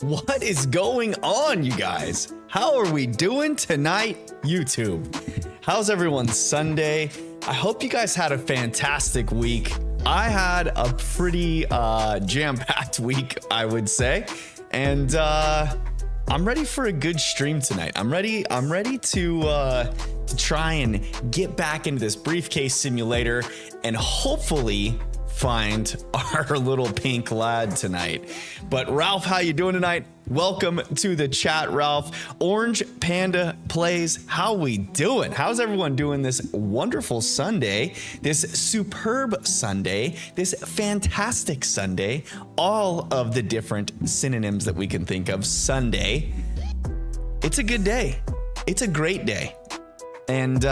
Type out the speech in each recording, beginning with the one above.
What is going on, you guys? How are we doing tonight, YouTube? How's everyone's Sunday? I hope you guys had a fantastic week. I had a pretty jam-packed week, I would say. And I'm ready for a good stream tonight. I'm ready to try and get back into this briefcase simulator and hopefully find our little pink lad tonight. But Ralph, how you doing tonight? Welcome to the chat, Ralph. Orange Panda Plays, how we doing? How's everyone doing this wonderful Sunday, this superb Sunday, this fantastic Sunday, all of the different synonyms that we can think of. Sunday. It's a good day. It's a great day. And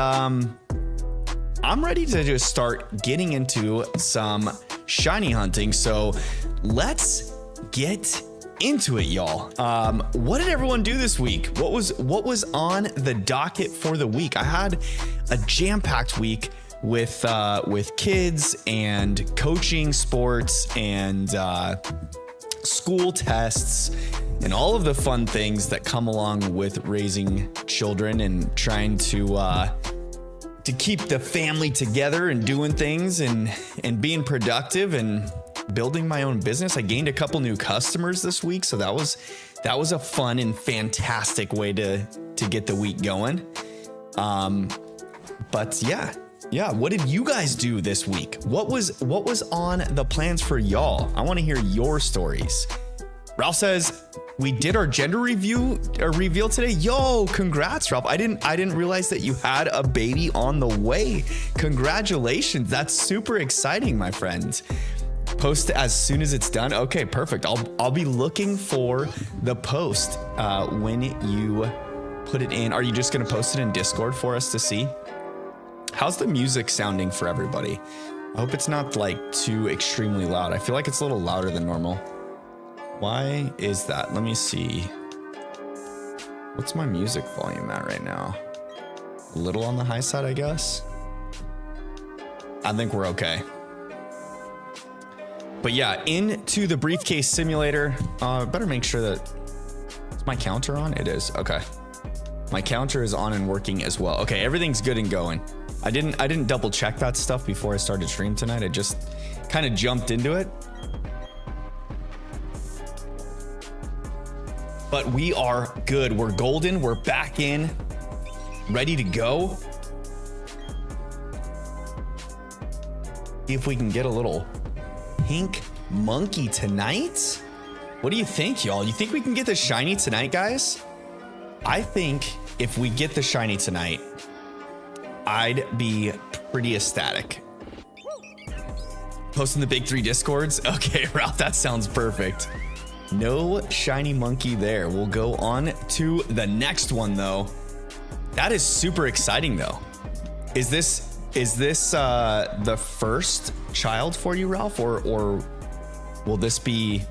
I'm ready to just start getting into some shiny hunting. So let's get into it, y'all. What did everyone do this week? What was on the docket for the week? I had a jam-packed week with kids and coaching sports and school tests and all of the fun things that come along with raising children and trying to keep the family together and doing things and being productive and building my own business. I gained a couple new customers this week, so that was a fun and fantastic way to get the week going. But yeah, what did you guys do this week? What was on the plans for y'all? I want to hear your stories. Ralph says, we did our gender reveal today. Yo, congrats, Ralph. I didn't realize that you had a baby on the way. Congratulations. That's super exciting, my friend. Post as soon as it's done. Okay, perfect. I'll be looking for the post when you put it in. Are you just gonna post it in Discord for us to see? How's the music sounding for everybody? I hope it's not like too extremely loud. I feel like it's a little louder than normal. Why is that? Let me see. What's my music volume at right now? A little on the high side, I guess. I think we're okay. But yeah, into the briefcase simulator. Better make sure that is my counter on. It is. Okay. My counter is on and working as well. Okay, everything's good and going. I didn't double check that stuff before I started stream tonight. I just kind of jumped into it. But we are good. We're golden. We're back in, ready to go. See if we can get a little pink monkey tonight. What do you think, y'all? You think we can get the shiny tonight, guys? I think if we get the shiny tonight, I'd be pretty ecstatic. Posting the big 3 discords. Okay, Ralph, that sounds perfect. No shiny monkey there. We'll go on to the next one, though. That is super exciting, though. Is this the first child for you, Ralph, or will this be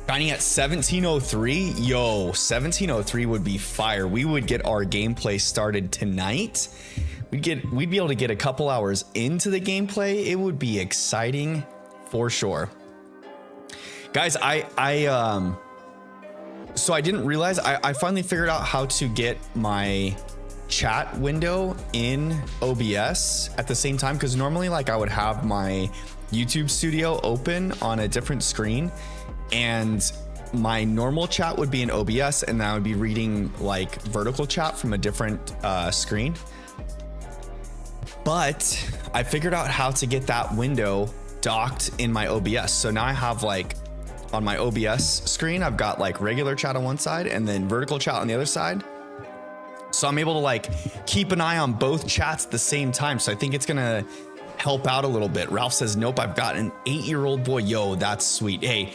shiny at 1703? Yo, 1703 would be fire. We would get our gameplay started tonight. We'd be able to get a couple hours into the gameplay. It would be exciting for sure. Guys, so I didn't realize I finally figured out how to get my chat window in OBS at the same time, because normally like I would have my YouTube studio open on a different screen and my normal chat would be in OBS and I would be reading like vertical chat from a different screen. But I figured out how to get that window docked in my OBS. So now I have like on my OBS screen, I've got like regular chat on one side and then vertical chat on the other side. So I'm able to like keep an eye on both chats at the same time. So I think it's gonna help out a little bit. Ralph says, nope, I've got an 8-year-old boy. Yo, that's sweet. Hey,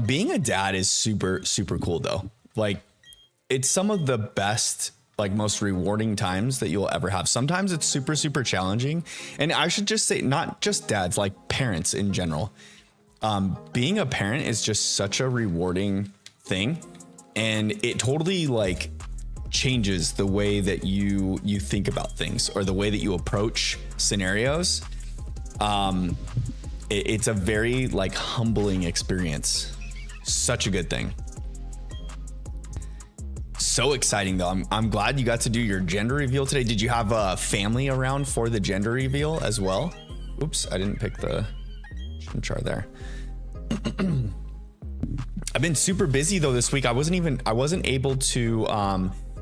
being a dad is super, super cool though. Like it's some of the best, like most rewarding times that you'll ever have. Sometimes it's super, super challenging. And I should just say, not just dads, like parents in general. Being a parent is just such a rewarding thing. And it totally like changes the way that you think about things or the way that you approach scenarios. it's a very like humbling experience. Such a good thing. So exciting though. I'm glad you got to do your gender reveal today. Did you have a family around for the gender reveal as well? Oops, I didn't pick the char there. I've been super busy though this week. I wasn't able to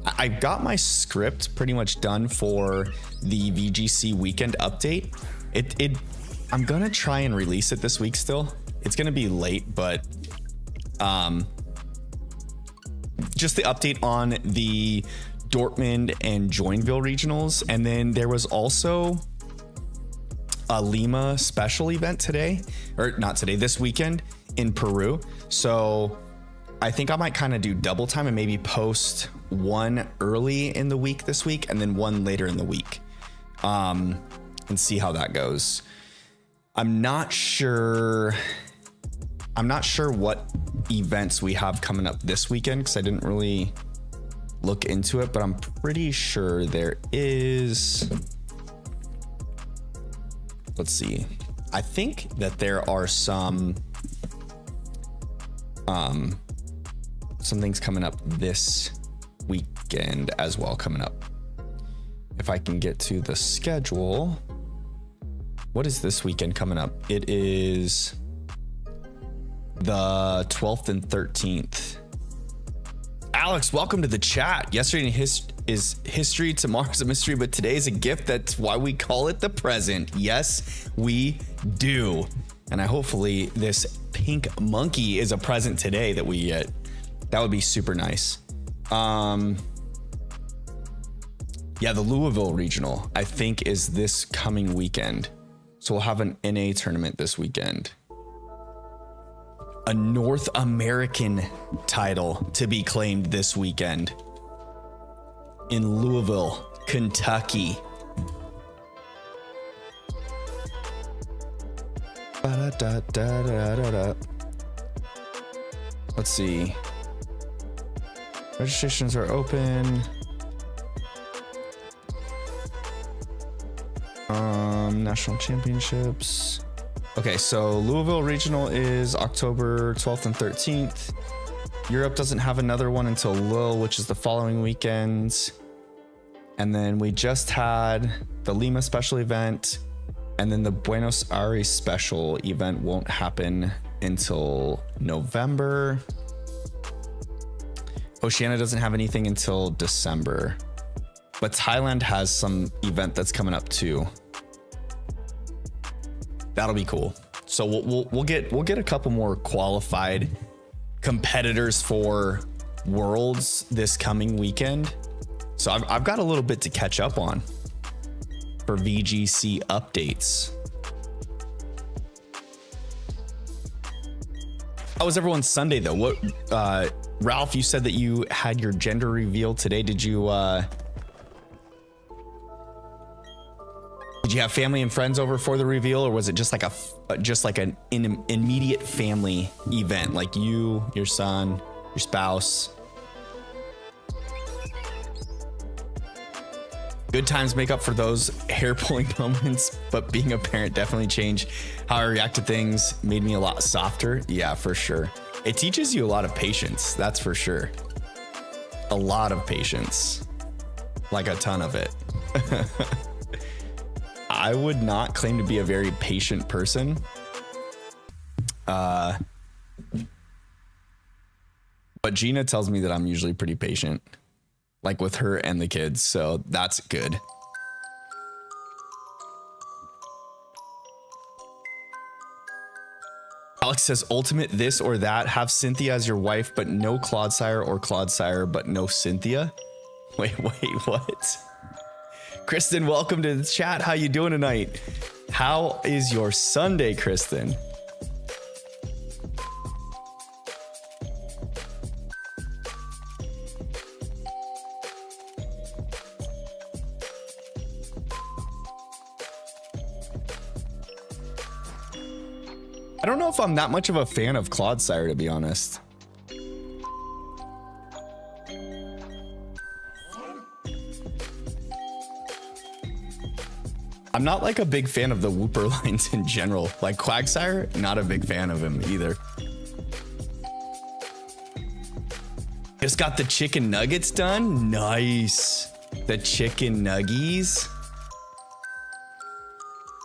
I got my script pretty much done for the VGC weekend update. I'm gonna try and release it this week still. It's gonna be late, but just the update on the Dortmund and Joinville regionals. And then there was also a Lima special event today, or not today, this weekend in Peru. So I think I might kind of do double time and maybe post one early in the week this week and then one later in the week, and see how that goes. I'm not sure what events we have coming up this weekend because I didn't really look into it, but I'm pretty sure there is. Let's see. I think that there are some things coming up this weekend as well coming up. If I can get to the schedule. What is this weekend coming up? It is the 12th and 13th. Alex, welcome to the chat. Yesterday is history, tomorrow's a mystery, but today's a gift. That's why we call it the present. Yes, we do. And hopefully this pink monkey is a present today that we get. That would be super nice. Yeah, the Louisville regional, I think, is this coming weekend. So we'll have an NA tournament this weekend. A North American title to be claimed this weekend in Louisville, Kentucky. Let's see. Registrations are open. National championships. Okay, so Louisville regional is October 12th and 13th. Europe doesn't have another one until Lille, which is the following weekend. And then we just had the Lima special event, and then the Buenos Aires special event won't happen until November. Oceania doesn't have anything until December, but Thailand has some event that's coming up too. That'll be cool. So we'll get a couple more qualified competitors for Worlds this coming weekend. So I've got a little bit to catch up on for VGC updates. How was everyone's Sunday though? What Ralph, you said that you had your gender reveal today. Did you have family and friends over for the reveal, or was it just like an immediate family event, like you, your son, your spouse? Good times make up for those hair pulling moments, but being a parent definitely changed how I react to things, made me a lot softer. Yeah, for sure. It teaches you a lot of patience, that's for sure. A lot of patience, like a ton of it. I would not claim to be a very patient person. But Gina tells me that I'm usually pretty patient, like with her and the kids, so that's good. Alex says, ultimate this or that, have Cynthia as your wife, but no Clodsire, or Clodsire, but no Cynthia. Wait, what? Kristen, welcome to the chat. How you doing tonight? How is your Sunday, Kristen? I don't know if I'm that much of a fan of Clodsire, to be honest. I'm not like a big fan of the Whooper lines in general. Like Quagsire, not a big fan of him either. Just got the chicken nuggets done. Nice. The chicken nuggies.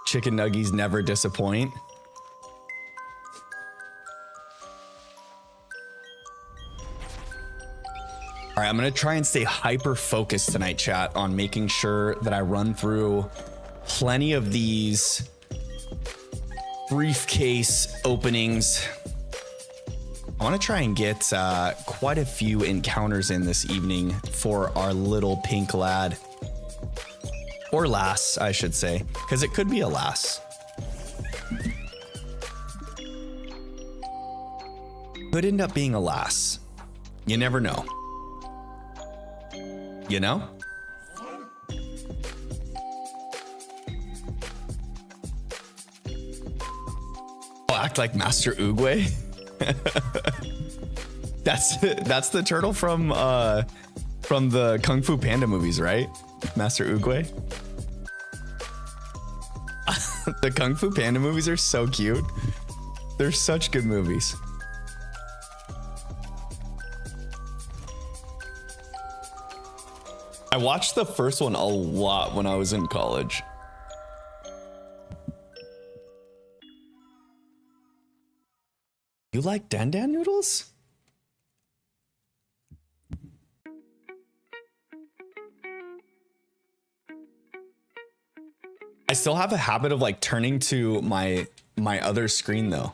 Chicken nuggies never disappoint. All right, I'm gonna try and stay hyper focused tonight, chat, on making sure that I run through plenty of these briefcase openings. I want to try and get quite a few encounters in this evening for our little pink lad. Or lass, I should say, because it could be a lass. Could end up being a lass. You never know. You know? Oh, act like Master Oogway. That's the turtle from the Kung Fu Panda movies, right? Master Oogway. The Kung Fu Panda movies are so cute. They're such good movies. I watched the first one a lot when I was in college. You like Dan Dan noodles? I still have a habit of like turning to my other screen though.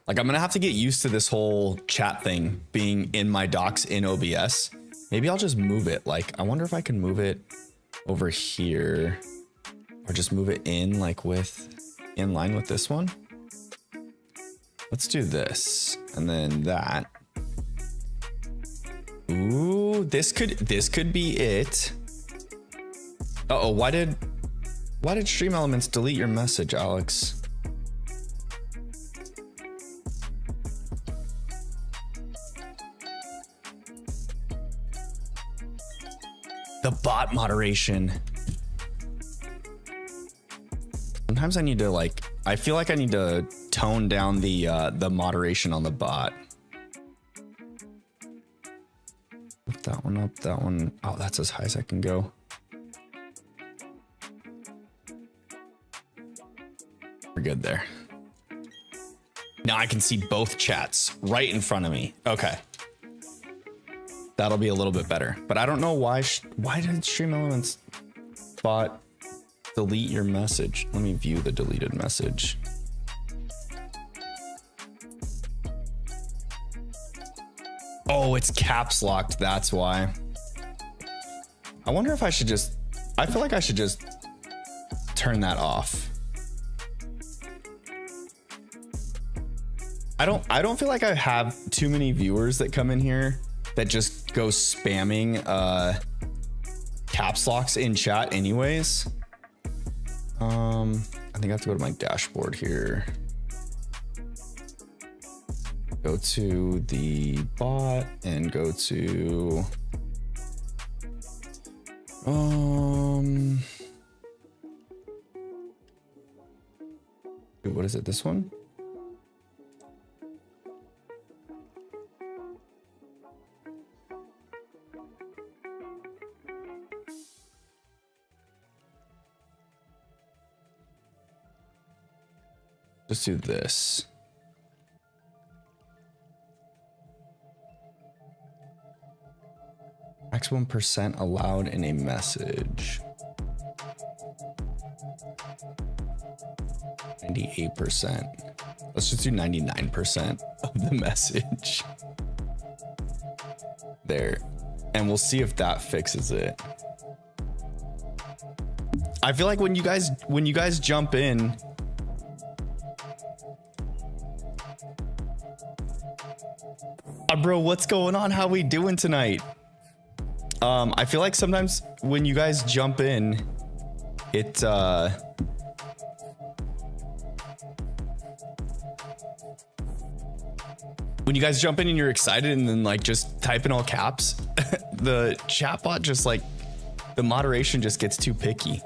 Like I'm gonna have to get used to this whole chat thing being in my docs in OBS. Maybe I'll just move it. Like I wonder if I can move it over here or just move it in like in line with this one. Let's do this and then that. Ooh, this could be it. Uh-oh, why did Stream Elements delete your message, Alex? The bot moderation. Sometimes I need to like, I feel like I need to tone down the moderation on the bot. Lift that one up, that one. Oh, that's as high as I can go. We're good there. Now I can see both chats right in front of me. Okay. That'll be a little bit better. But I don't know why did Stream Elements bot delete your message? Let me view the deleted message. Oh, it's caps locked. That's why. I wonder if I should just, I feel like I should just turn that off. I don't feel like I have too many viewers that come in here that just go spamming caps locks in chat anyways. I think I have to go to my dashboard here. Go to the bot and go to what is it, this one? Let's do this. Maximum percent allowed in a message. 98%. Let's just do 99% of the message. There. And we'll see if that fixes it. I feel like when you guys jump in, bro, what's going on? How we doing tonight? I feel like sometimes when you guys jump in, it when you guys jump in and you're excited and then like just type in all caps, the chatbot just like the moderation just gets too picky.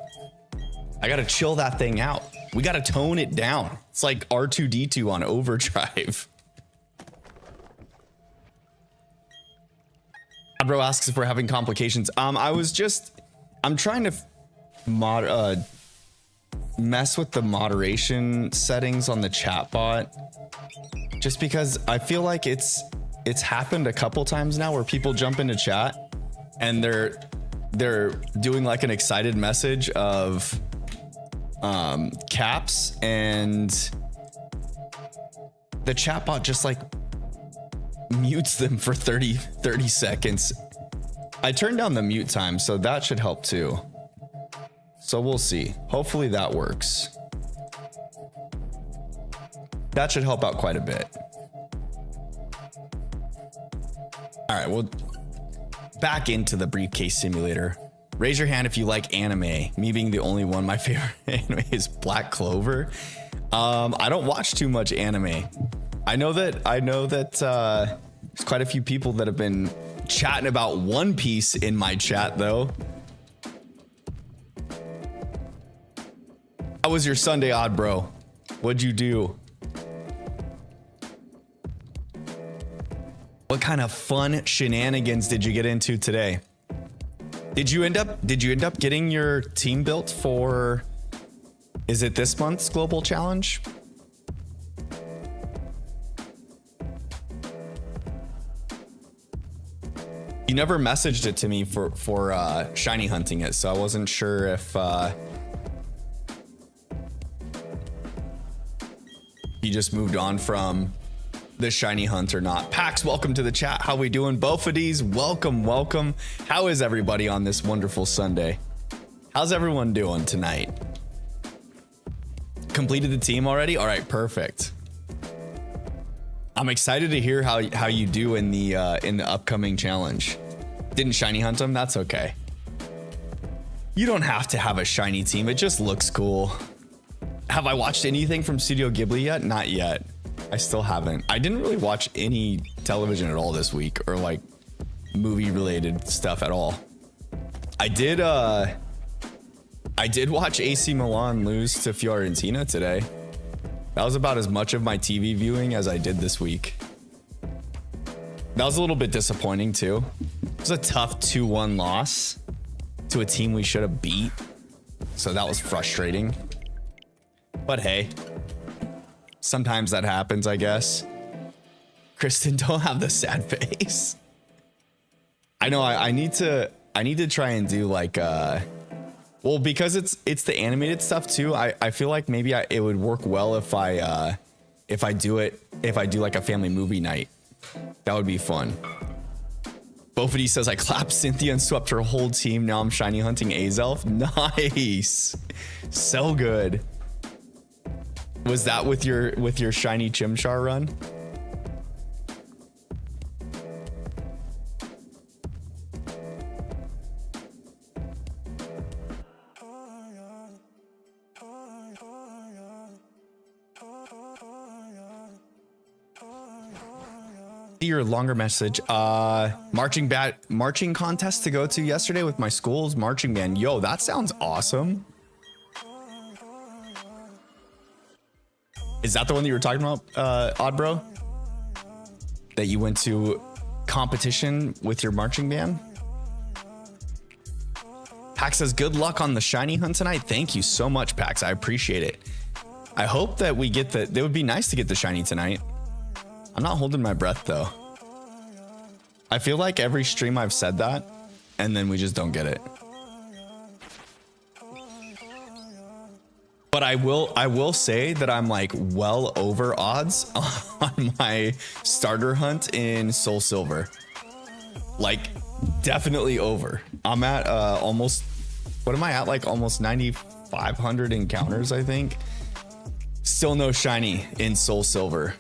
I gotta chill that thing out. We gotta tone it down. It's like R2-D2 on overdrive. Bro asks if we're having complications. I'm trying to mess with the moderation settings on the chat bot, just because I feel like it's happened a couple times now where people jump into chat and they're doing like an excited message of caps, and the chat bot just like mutes them for 30 seconds. I turned down the mute time, so that should help too. So we'll see. Hopefully that works. That should help out quite a bit. All right, well, back into the briefcase simulator. Raise your hand if you like anime. Me being the only one, my favorite anime is Black Clover. I don't watch too much anime. I know that there's quite a few people that have been chatting about One Piece in my chat though. How was your Sunday, Odd Bro? What'd you do? What kind of fun shenanigans did you get into today? Did you end up getting your team built for, is it this month's global challenge? You never messaged it to me for shiny hunting it, so I wasn't sure if you just moved on from the shiny hunt or not. Pax, welcome to the chat. How we doing? Bofadies, welcome. How is everybody on this wonderful Sunday? How's everyone doing tonight? Completed the team already? All right, perfect. I'm excited to hear how you do in the upcoming challenge. Didn't shiny hunt them? That's okay. You don't have to have a shiny team. It just looks cool. Have I watched anything from Studio Ghibli yet? Not yet. I still haven't. I didn't really watch any television at all this week, or like movie related stuff at all. I did watch AC Milan lose to Fiorentina today. That was about as much of my TV viewing as I did this week. That was a little bit disappointing too. It was a tough 2-1 loss to a team we should have beat. So that was frustrating. But hey, sometimes that happens, I guess. Kristen, don't have the sad face. I know I need to try and do like well, because it's the animated stuff too. I feel like maybe it would work well if I do like a family movie night. That would be fun. Bofady says I clapped Cynthia and swept her whole team. Now I'm shiny hunting Azelf. Nice. So good. Was that with your shiny Chimchar run? Your longer message. Marching contest to go to yesterday with my school's marching band. Yo, that sounds awesome. Is that the one that you were talking about, Odd Bro? That you went to competition with your marching band? Pax says, good luck on the shiny hunt tonight. Thank you so much, Pax. I appreciate it. I hope that we get it would be nice to get the shiny tonight. I'm not holding my breath though. I feel like every stream I've said that and then we just don't get it. But I will say that I'm like well over odds on my starter hunt in Soul Silver. Like definitely over. I'm at almost, what am I at? Like almost 9,500 encounters, I think. Still no shiny in Soul Silver.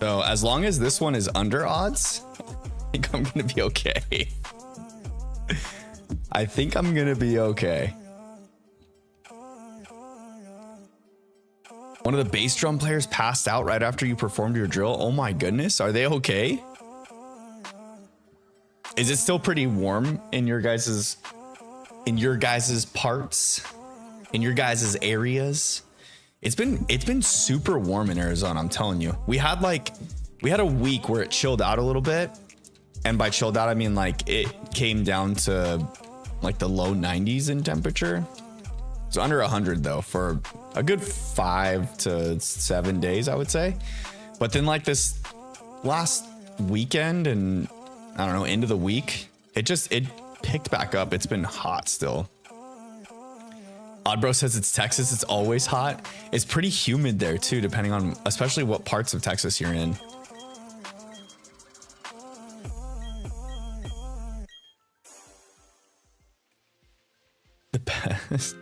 So as long as this one is under odds, I think I'm gonna be okay. I think I'm gonna be okay. One of the bass drum players passed out right after you performed your drill. Oh my goodness, are they okay? Is it still pretty warm in your guys's in your guys' parts, in your guys' areas. It's been super warm in Arizona, I'm telling you. We had a week where it chilled out a little bit. And by chilled out, I mean like it came down to like the low 90s in temperature. It's under 100 though for a good 5 to 7 days, I would say. But then like this last weekend and I don't know, end of the week, it picked back up. It's been hot still. Oddbro says it's Texas. It's always hot. It's pretty humid there too, depending on especially what parts of Texas you're in. The best.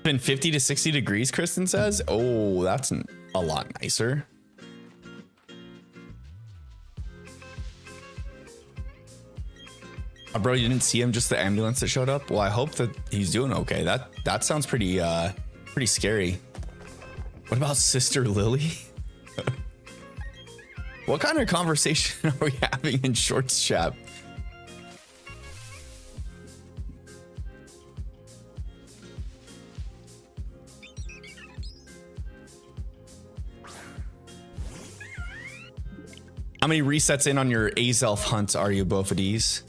Been 50 to 60 degrees, Kristen says. Oh, that's a lot nicer. Bro, you didn't see him, just the ambulance that showed up? Well, I hope that he's doing okay. That sounds pretty scary. What about Sister Lily? What kind of conversation are we having in Shorts chat? How many resets in on your Azelf hunt are you, Bofadis?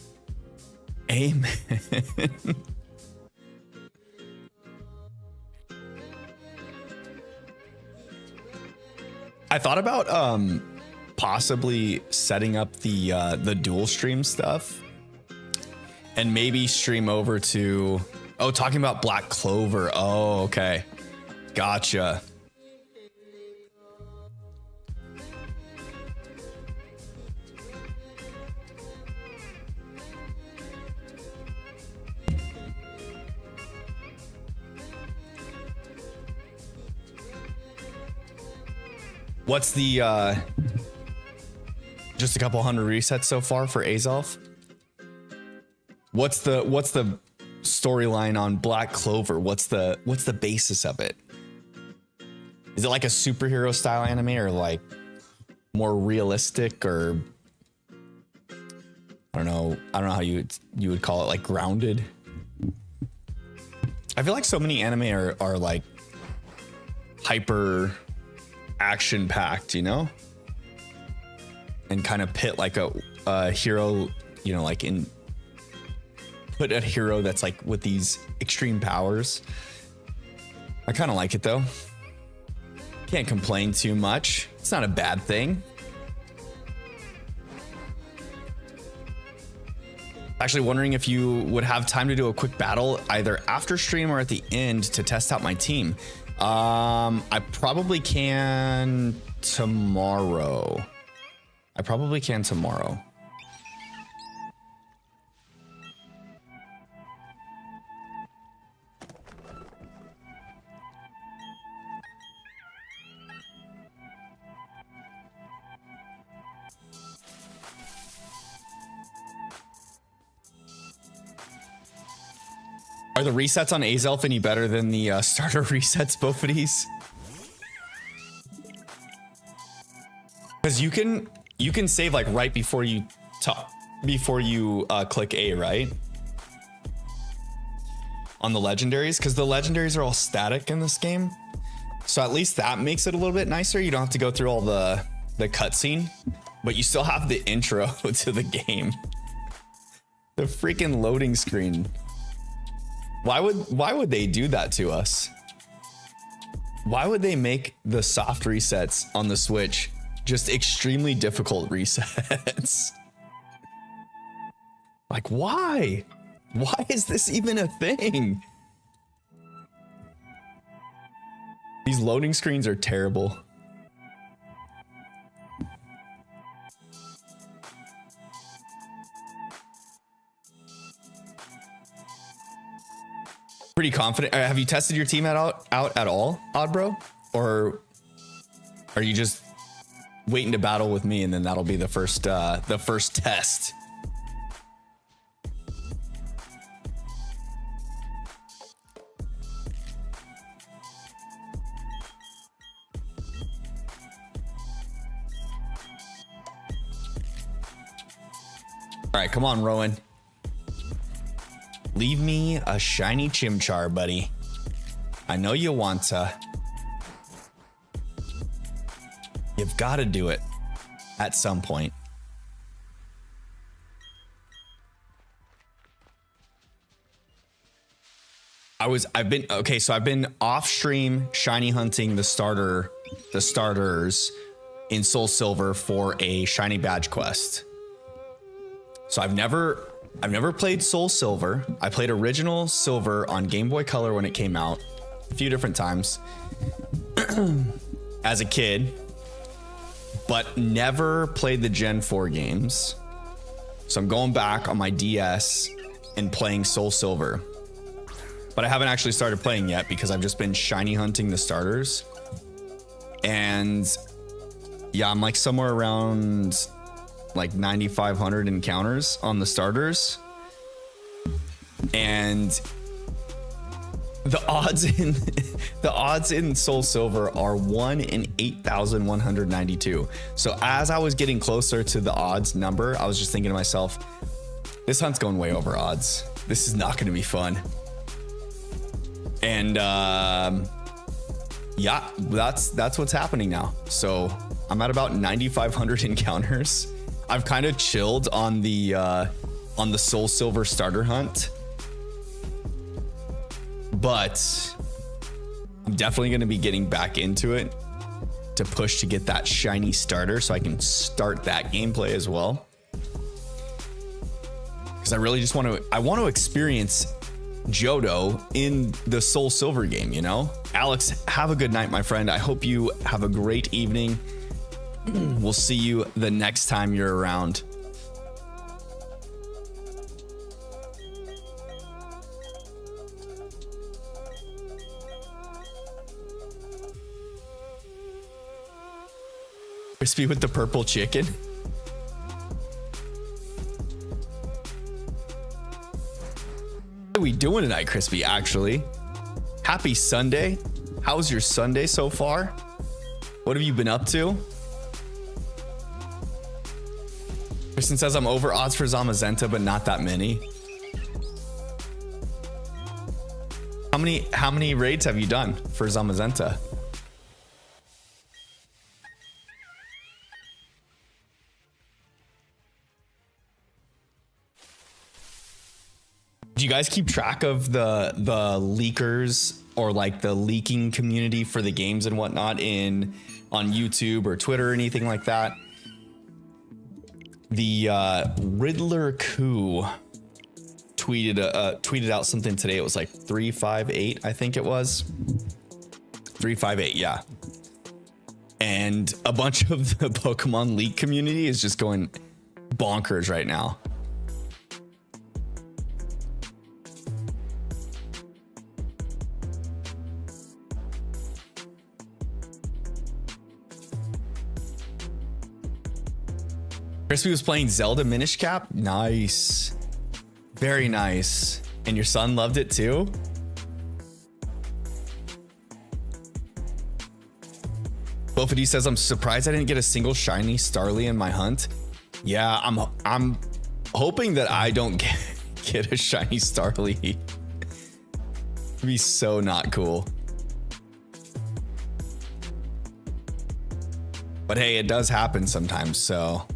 Amen. I thought about possibly setting up the dual stream stuff and maybe stream over to talking about Black Clover. Oh, okay. Gotcha. What's the just a couple hundred resets so far for Azelf? What's the storyline on Black Clover? What's the basis of it? Is it like a superhero style anime or like more realistic, or I don't know how you would call it, like grounded? I feel like so many anime are like hyper action packed, you know, and kind of pit like a hero, you know, like put a hero that's like with these extreme powers. I kind of like it though. Can't complain too much. It's not a bad thing. Actually wondering if you would have time to do a quick battle either after stream or at the end to test out my team. I probably can tomorrow. Are the resets on Azelf any better than the starter resets, both of these? Because you can save like right before you click A, right? On the legendaries, because the legendaries are all static in this game. So at least that makes it a little bit nicer. You don't have to go through all the cutscene, but you still have the intro to the game. The freaking loading screen. Why would they do that to us? Why would they make the soft resets on the Switch just extremely difficult resets? Like, why? Why is this even a thing? These loading screens are terrible. Pretty confident. Have you tested your team out at all, Oddbro? Or are you just waiting to battle with me and then that'll be the first test? All right, come on, Rowan. Leave me a shiny Chimchar, buddy. I know you want to. You've got to do it at some point. I've been off stream shiny hunting the starters in Soul Silver for a shiny badge quest. So I've never played Soul Silver. I played original Silver on Game Boy Color when it came out a few different times as a kid, but never played the Gen 4 games. So I'm going back on my DS and playing Soul Silver. But I haven't actually started playing yet because I've just been shiny hunting the starters. And yeah, I'm like somewhere around like 9,500 encounters on the starters. And the odds in Soul Silver are 1 in 8,192. So as I was getting closer to the odds number, I was just thinking to myself, this hunt's going way over odds. This is not going to be fun. And yeah, that's what's happening now. So I'm at about 9,500 encounters. I've kind of chilled on the Soul Silver starter hunt, but I'm definitely going to be getting back into it to push to get that shiny starter so I can start that gameplay as well. Because I really just want to experience Johto in the Soul Silver game, you know? Alex, have a good night, my friend. I hope you have a great evening. We'll see you the next time you're around. Crispy with the purple chicken. What are we doing tonight, Crispy? Actually, happy Sunday. How's your Sunday so far? What have you been up to? Kristen says I'm over odds for Zamazenta, but not that many. How many raids have you done for Zamazenta? Do you guys keep track of the leakers or like the leaking community for the games and whatnot on YouTube or Twitter or anything like that? The Riddler Coup tweeted out something today. It was like 358, I think it was 358. Yeah. And a bunch of the Pokemon leak community is just going bonkers right now. Crispy was playing Zelda Minish Cap. Nice. Very nice. And your son loved it too? Bofady says, I'm surprised I didn't get a single shiny Starly in my hunt. Yeah, I'm hoping that I don't get a shiny Starly. It'd be so not cool. But hey, it does happen sometimes, so.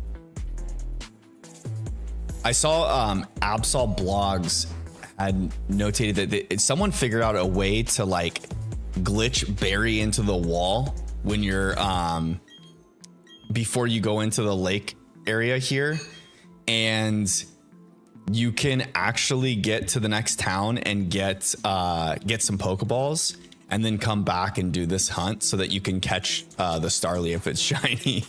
I saw Absol Blogs had notated that someone figured out a way to like glitch Barry into the wall when you're before you go into the lake area here, and you can actually get to the next town and get some Pokeballs and then come back and do this hunt so that you can catch the Starly if it's shiny.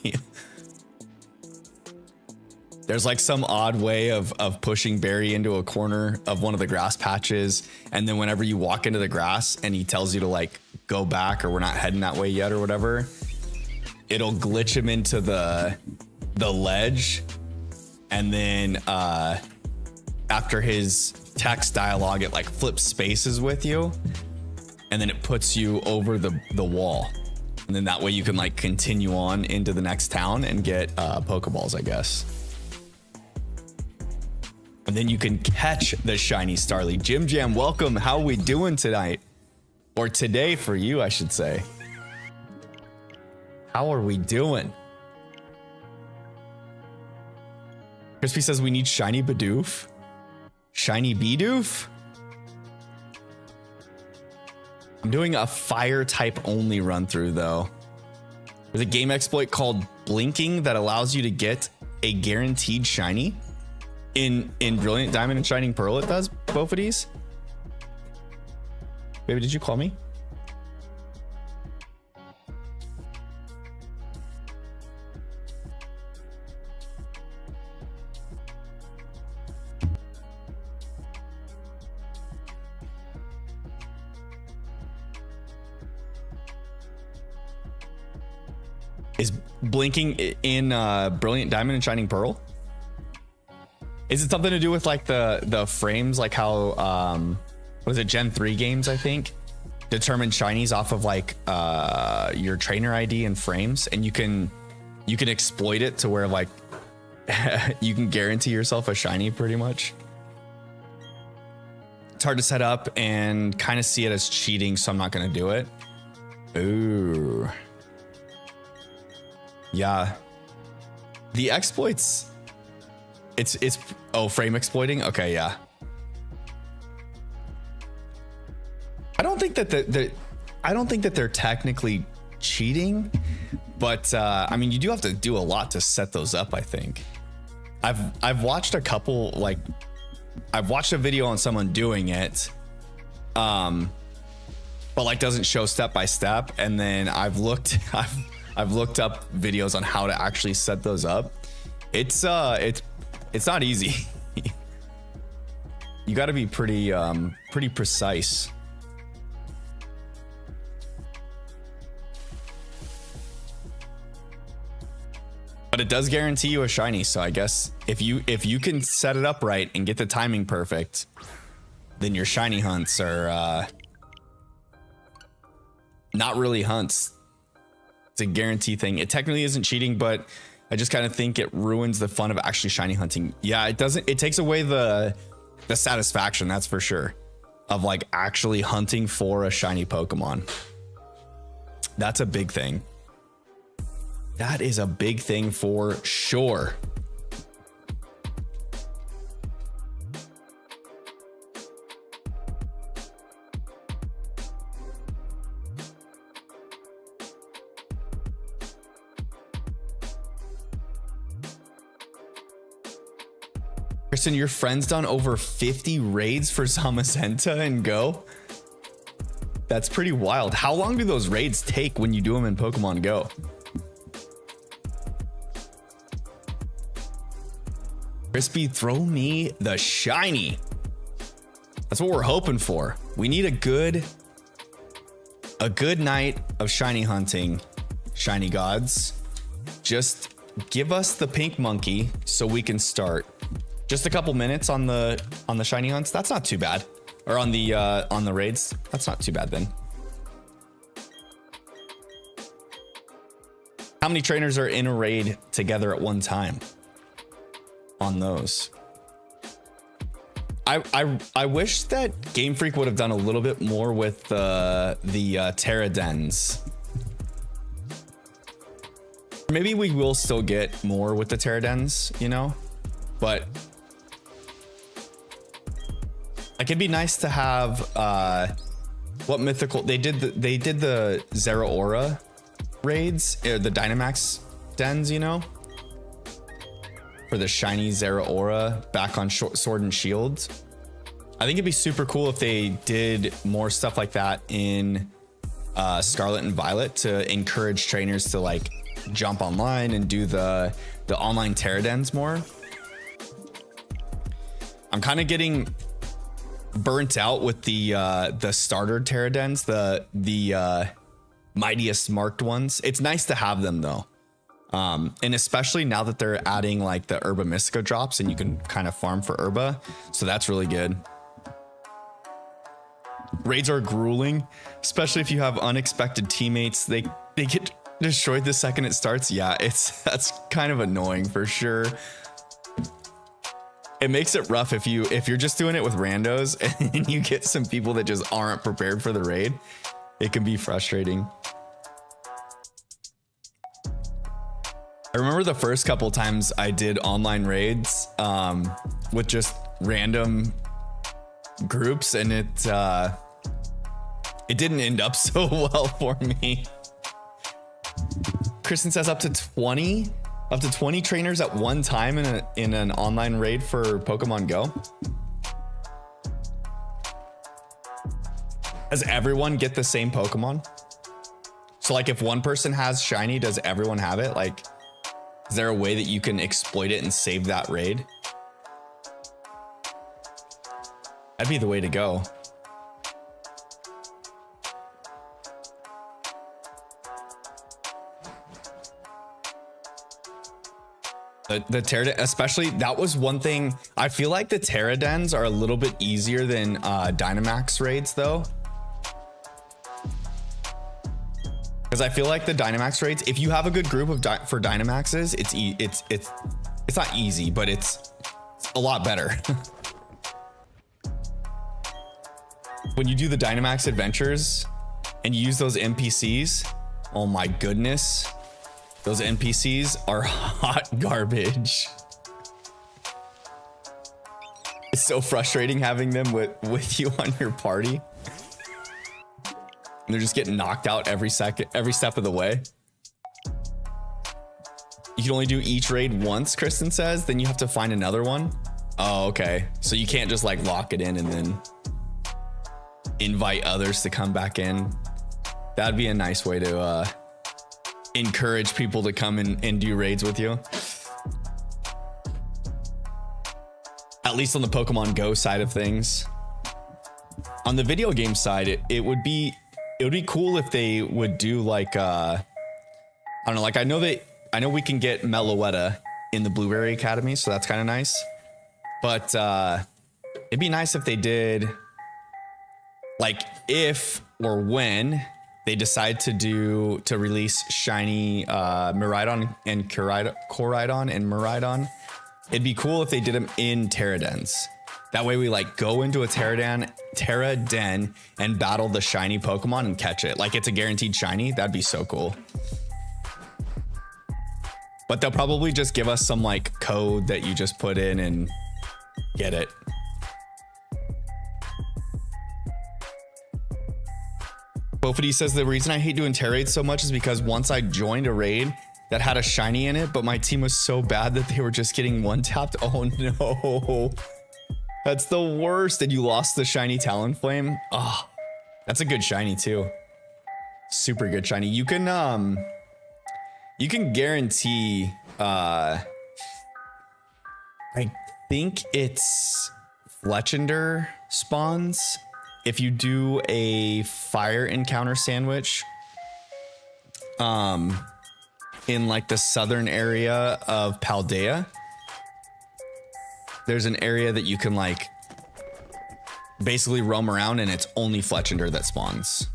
There's like some odd way of pushing Barry into a corner of one of the grass patches. And then whenever you walk into the grass and he tells you to like go back or we're not heading that way yet or whatever, it'll glitch him into the ledge. And then after his text dialogue, it like flips spaces with you. And then it puts you over the wall. And then that way you can like continue on into the next town and get Pokeballs, I guess. And then you can catch the shiny Starly. Jim Jam, welcome. How we doing tonight? Or today for you, I should say. How are we doing? Crispy says we need shiny Bidoof. Shiny Bidoof? I'm doing a fire type only run through though. There's a game exploit called Blinking that allows you to get a guaranteed shiny. In Brilliant Diamond and Shining Pearl, it does both of these. Baby, did you call me? Is Blinking in Brilliant Diamond and Shining Pearl? Is it something to do with like the frames, like how was it Gen 3 games, I think, determine shinies off of like your trainer ID and frames, and you can exploit it to where like you can guarantee yourself a shiny pretty much. It's hard to set up and kind of see it as cheating, so I'm not gonna do it. Ooh. Yeah. The exploits, it's oh, frame exploiting. Okay, yeah. I don't think that they're technically cheating, but I mean, you do have to do a lot to set those up, I think. I've watched a couple, like I've watched a video on someone doing it, but like doesn't show step by step, and then I've looked up videos on how to actually set those up. It's not easy. You got to be pretty precise. But it does guarantee you a shiny, so I guess if you can set it up right and get the timing perfect, then your shiny hunts are not really hunts. It's a guarantee thing. It technically isn't cheating, but I just kind of think it ruins the fun of actually shiny hunting. Yeah, it takes away the satisfaction, that's for sure, of like actually hunting for a shiny Pokemon. That's a big thing. That is a big thing for sure. Kristen, your friend's done over 50 raids for Zamazenta and Go. That's pretty wild. How long do those raids take when you do them in Pokemon Go? Crispy, throw me the shiny. That's what we're hoping for. We need a good night of shiny hunting, shiny gods. Just give us the pink monkey so we can start. Just a couple minutes on the shiny hunts. That's not too bad. Or on the raids. That's not too bad then. How many trainers are in a raid together at one time? On those, I wish that Game Freak would have done a little bit more with the Terra Dens. Maybe we will still get more with the Terra Dens, you know, but like it'd be nice to have what mythical they did the Zeraora raids, or the Dynamax Dens, you know, for the shiny Zeraora back on Sword and Shield. I think it'd be super cool if they did more stuff like that in Scarlet and Violet to encourage trainers to like jump online and do the online Terra Dens more. I'm kind of getting burnt out with the starter Terra Dens, the mightiest marked ones. It's nice to have them though. And especially now that they're adding like the Herba Mystica drops and you can kind of farm for Herba. So that's really good. Raids are grueling, especially if you have unexpected teammates. They get destroyed the second it starts. Yeah, that's kind of annoying for sure. It makes it rough if you're just doing it with randos and you get some people that just aren't prepared for the raid. It can be frustrating. I remember the first couple times I did online raids with just random groups, and it didn't end up so well for me. Kristen says up to 20 trainers at one time in an online raid for Pokemon Go. Does everyone get the same Pokemon? So like if one person has shiny, does everyone have it? Like, is there a way that you can exploit it and save that raid? That'd be the way to go. The Terra, especially, that was one thing. I feel like the Terra dens are a little bit easier than Dynamax raids though. Because I feel like the Dynamax raids, if you have a good group for Dynamaxes, it's not easy, but it's a lot better. When you do the Dynamax adventures and you use those NPCs, oh my goodness. Those NPCs are hot garbage. It's so frustrating having them with you on your party. And they're just getting knocked out every step of the way. You can only do each raid once, Kristen says, then you have to find another one. Oh, okay. So you can't just like lock it in and then invite others to come back in. That'd be a nice way to encourage people to come and do raids with you. At least on the Pokemon Go side of things. On the video game side, it would be cool if they would do like I don't know, like I know we can get Meloetta in the Blueberry Academy, so that's kind of nice. But it'd be nice if they did, like, if or when they decide to release shiny Miraidon and Koraidon and Miraidon, it'd be cool if they did them in Terra dens. That way we like go into a Terra den and battle the shiny Pokemon and catch it. Like it's a guaranteed shiny. That'd be so cool. But they'll probably just give us some like code that you just put in and get it. Bofity says the reason I hate doing Terra raids so much is because once I joined a raid that had a shiny in it, but my team was so bad that they were just getting one tapped. Oh no. That's the worst. And you lost the shiny Talonflame. Oh, that's a good shiny too. Super good shiny. You can guarantee I think it's Fletchender spawns if you do a fire encounter sandwich in like the southern area of Paldea. There's an area that you can like basically roam around and it's only Fletchender that spawns.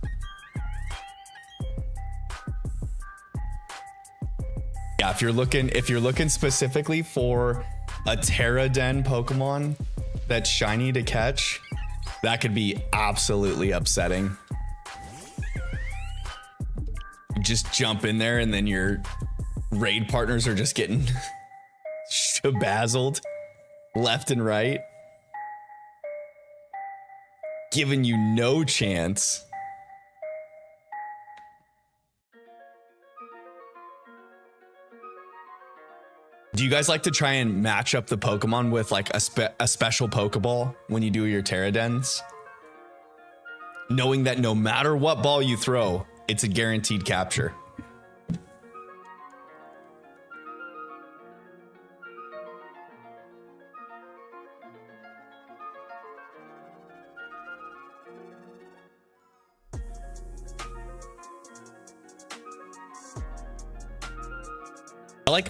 Yeah, if you're looking specifically for a Terra Den Pokemon that's shiny to catch, that could be absolutely upsetting. You just jump in there and then your raid partners are just getting shabazzled left and right, giving you no chance. Do you guys like to try and match up the Pokemon with like a special Pokeball when you do your Terra dens? Knowing that no matter what ball you throw, it's a guaranteed capture.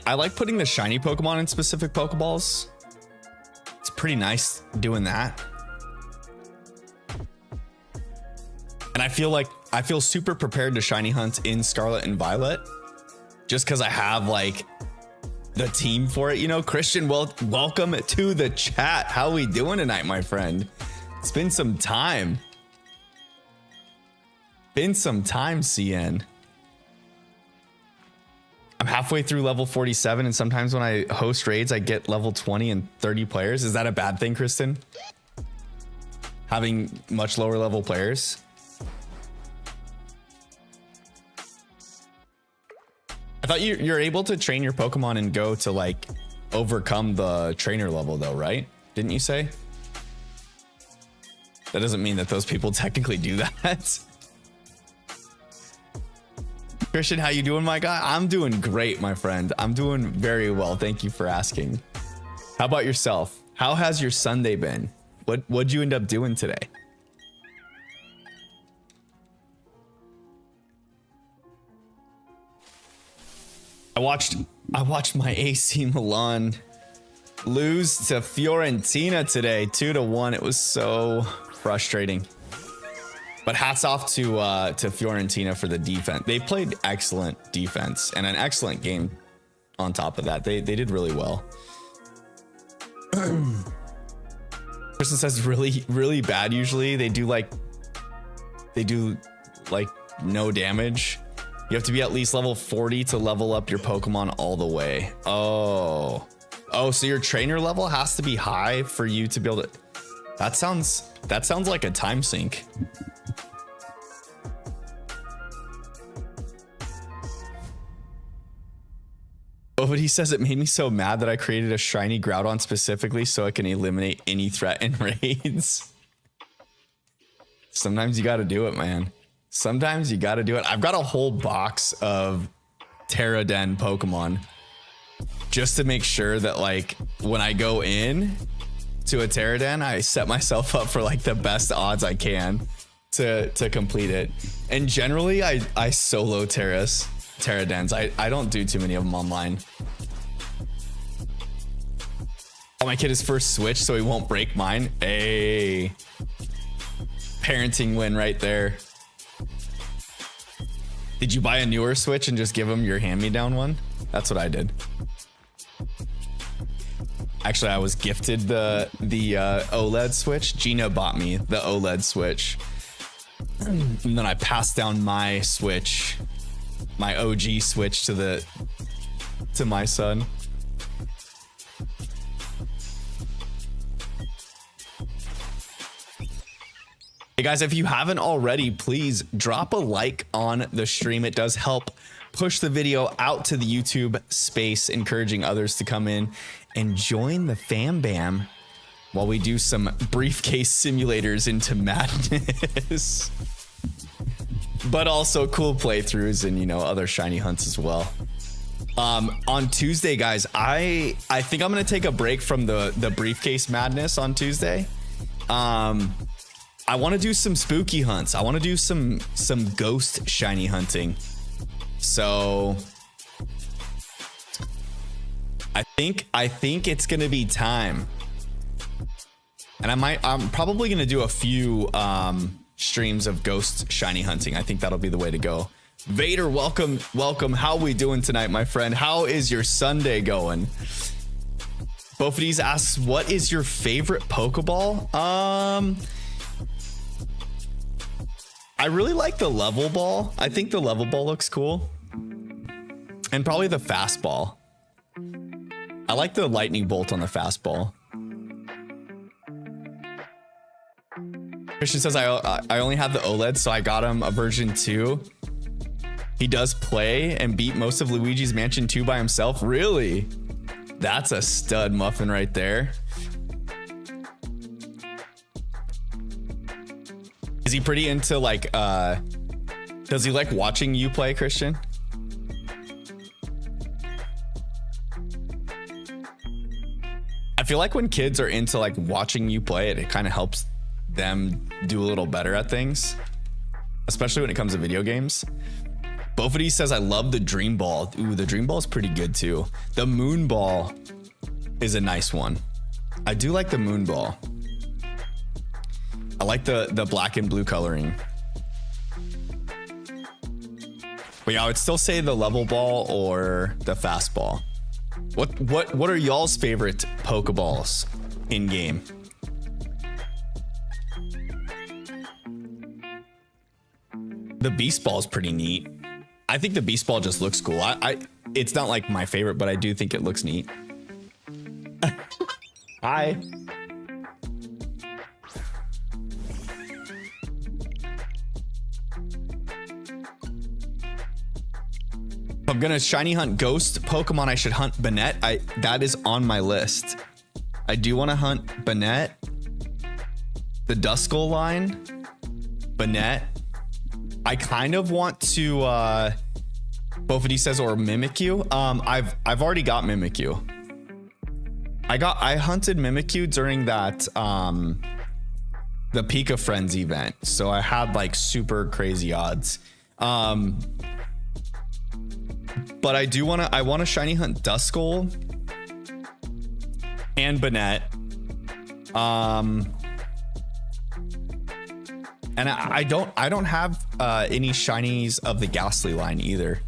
I like putting the shiny Pokemon in specific Pokeballs. It's pretty nice doing that. And I feel super prepared to shiny hunt in Scarlet and Violet just because I have like the team for it. You know, Christian, welcome to the chat. How we doing tonight, my friend? It's been some time. CN. I'm halfway through level 47, and sometimes when I host raids, I get level 20 and 30 players. Is that a bad thing, Kristen? Having much lower level players? I thought you're able to train your Pokemon and go to like overcome the trainer level though, right? Didn't you say? That doesn't mean that those people technically do that. Christian, how you doing, my guy? I'm doing great, my friend. I'm doing very well. Thank you for asking. How about yourself? How has your Sunday been? What'd you end up doing today? I watched my AC Milan lose to Fiorentina today, 2-1. It was so frustrating. But hats off to Fiorentina for the defense. They played excellent defense and an excellent game on top of that. They did really well. Person says really bad usually. They do like no damage. You have to be at least level 40 to level up your Pokemon all the way. Oh, so your trainer level has to be high for you to be able to. That sounds like a time sink. Oh, but he says it made me so mad that I created a shiny Groudon specifically so it can eliminate any threat in raids. Sometimes you got to do it, man. Sometimes you got to do it. I've got a whole box of Terraden Pokemon just to make sure that like when I go in to a Terraden, I set myself up for like the best odds I can to complete it. And generally I solo Terradens. I don't do too many of them online. Oh, my kid is first Switch, so he won't break mine. Hey, parenting win right there. Did you buy a newer Switch and just give him your hand-me-down one? That's what I did. Actually, I was gifted the OLED Switch. Gina bought me the OLED Switch. And then I passed down my Switch, my OG Switch to my son. Hey guys, if you haven't already, please drop a like on the stream. It does help push the video out to the YouTube space, encouraging others to come in and join the fam bam while we do some briefcase simulators into madness. But also cool playthroughs and, you know, other shiny hunts as well. On Tuesday, guys, I think I'm gonna take a break from the briefcase madness on Tuesday. I want to do some spooky hunts. I want to do some ghost shiny hunting. So I think it's gonna be time. And I'm probably gonna do a few streams of ghost shiny hunting. I think that'll be the way to go. Vader, welcome. How we doing tonight, my friend? How is your Sunday going? Bofidis asks, what is your favorite Pokeball? I really like the level ball. I think the level ball looks cool. And probably the fastball. I like the lightning bolt on the fastball. Christian says I only have the OLED, so I got him a version 2. He does play and beat most of Luigi's Mansion 2 by himself. Really? That's a stud muffin right there. Is he pretty into like does he like watching you play, Christian? I feel like when kids are into like watching you play it kind of helps them do a little better at things, especially when it comes to video games. Bofity says I love the Dream Ball. Ooh, the Dream Ball is pretty good too. The Moon Ball is a nice one. I do like the Moon Ball. I like the black and blue coloring. But yeah, I would still say the level ball or the fastball. What are y'all's favorite Pokeballs in game? The Beast Ball is pretty neat. I think the Beast Ball just looks cool. It's not like my favorite, but I do think it looks neat. Hi. If I'm gonna shiny hunt ghost Pokemon, I should hunt Banette. That is on my list. I do want to hunt Banette, the Duskull line, Banette. I kind of want to Bofity says, or Mimikyu. I've already got Mimikyu. I hunted Mimikyu during that the Pika Friends event, so I had like super crazy odds. But I want to shiny hunt Duskull and Banette. And I don't have any shinies of the Ghastly line either.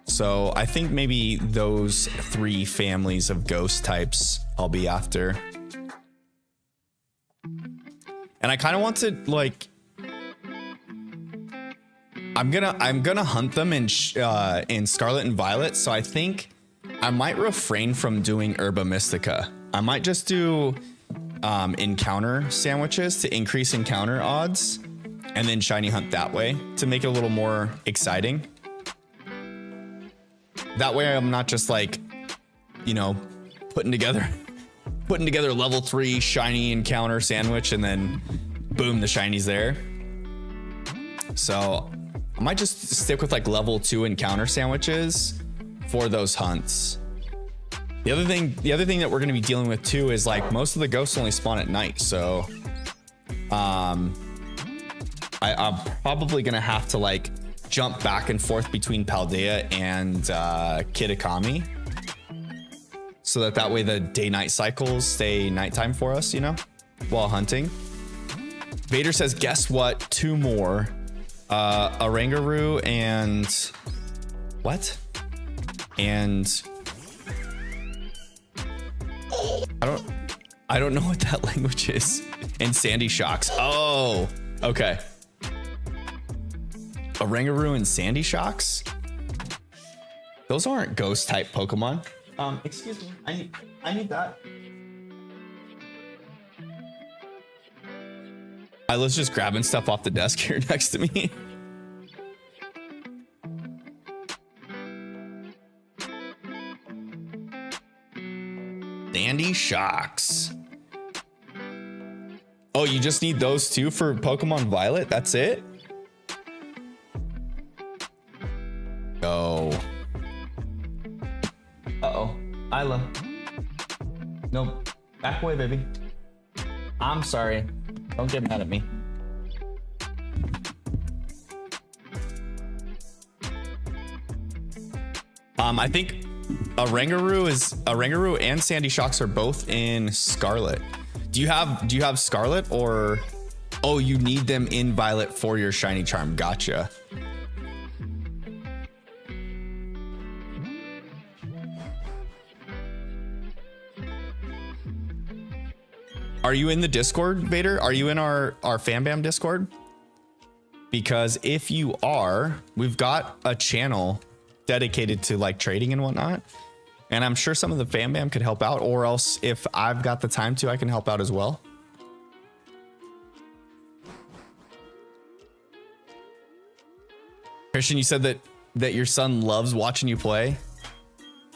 So I think maybe those 3 families of ghost types I'll be after. And I kind of want to like I'm gonna hunt them in Scarlet and Violet, so I think I might refrain from doing Herba Mystica. I might just do encounter sandwiches to increase encounter odds, and then shiny hunt that way to make it a little more exciting. That way I'm not just like, you know, putting together level 3 shiny encounter sandwich and then boom, the shiny's there. So I might just stick with like level 2 encounter sandwiches for those hunts. The other thing that we're going to be dealing with too is like most of the ghosts only spawn at night. So I'm probably going to have to like jump back and forth between Paldea and Kitakami, so that way the day-night cycles stay nighttime for us, you know, while hunting. Vader says, guess what? 2 more. Oranguru and what? And I don't know what that language is. And Sandy Shocks. Oh, okay. Oranguru and Sandy Shocks? Those aren't ghost type Pokemon. Excuse me. I need that. Let's just grabbing stuff off the desk here next to me. Sandy Shocks. Oh, you just need those 2 for Pokemon Violet? That's it? Oh. Uh-oh. Isla. No. Back away, baby. I'm sorry. Don't get mad at me. I think Oranguru and Sandy Shocks are both in Scarlet. Do you have Scarlet, or oh, you need them in Violet for your shiny charm? Gotcha. Are you in the Discord, Vader? Are you in our FanBam Discord? Because if you are, we've got a channel dedicated to like trading and whatnot. And I'm sure some of the FanBam could help out, or else if I've got the time to, I can help out as well. Christian, you said that your son loves watching you play.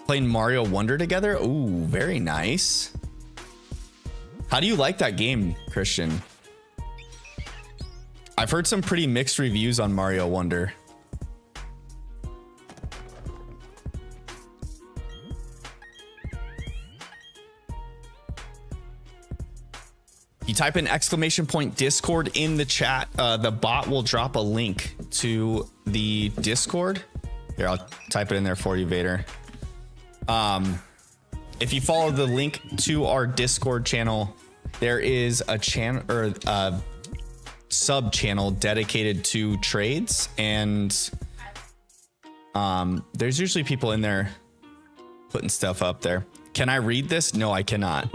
Playing Mario Wonder together? Ooh, very nice. How do you like that game, Christian? I've heard some pretty mixed reviews on Mario Wonder. You type in !Discord in the chat, the bot will drop a link to the Discord. Here, I'll type it in there for you, Vader. If you follow the link to our Discord channel, there is a channel or a sub channel dedicated to trades, and there's usually people in there putting stuff up there. Can I read this? No, I cannot.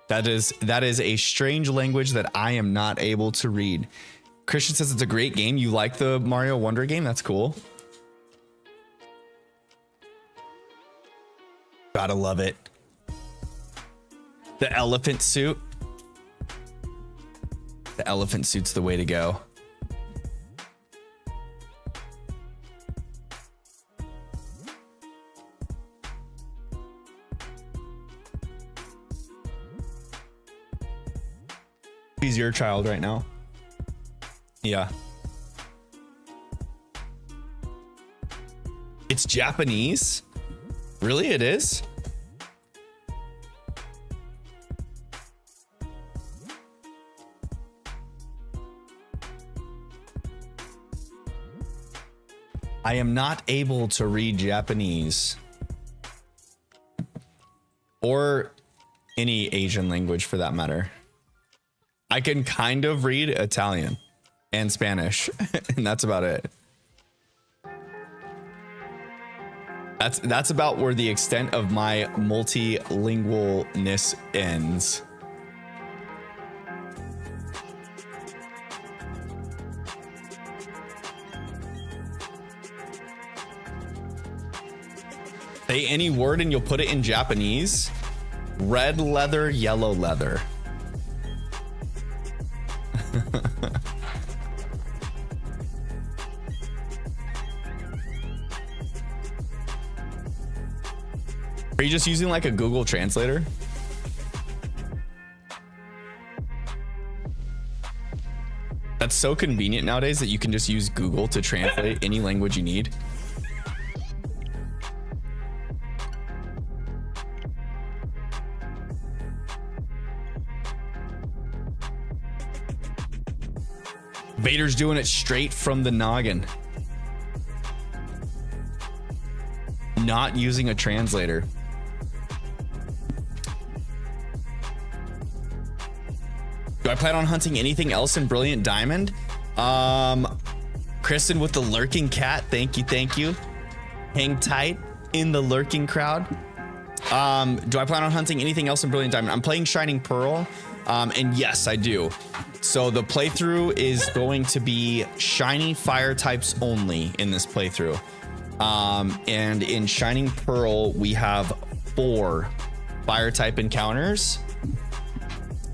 That is a strange language that I am not able to read. Christian says it's a great game. You like the Mario Wonder game? That's cool. Gotta love it. The elephant suit. The elephant suit's the way to go. He's your child right now. Yeah. It's Japanese? Really, it is? I am not able to read Japanese. Or any Asian language for that matter. I can kind of read Italian and Spanish, and that's about it. That's about where the extent of my multilingualness ends. Say any word and you'll put it in Japanese. Red leather, yellow leather. Are you just using like a Google translator? That's so convenient nowadays that you can just use Google to translate any language you need. Vader's doing it straight from the noggin. Not using a translator. Do I plan on hunting anything else in Brilliant Diamond? Kristen with the lurking cat. Thank you, thank you. Hang tight in the lurking crowd. Do I plan on hunting anything else in Brilliant Diamond? I'm playing Shining Pearl. And yes, I do. So the playthrough is going to be shiny fire types only in this playthrough. And in Shining Pearl, we have 4 fire type encounters.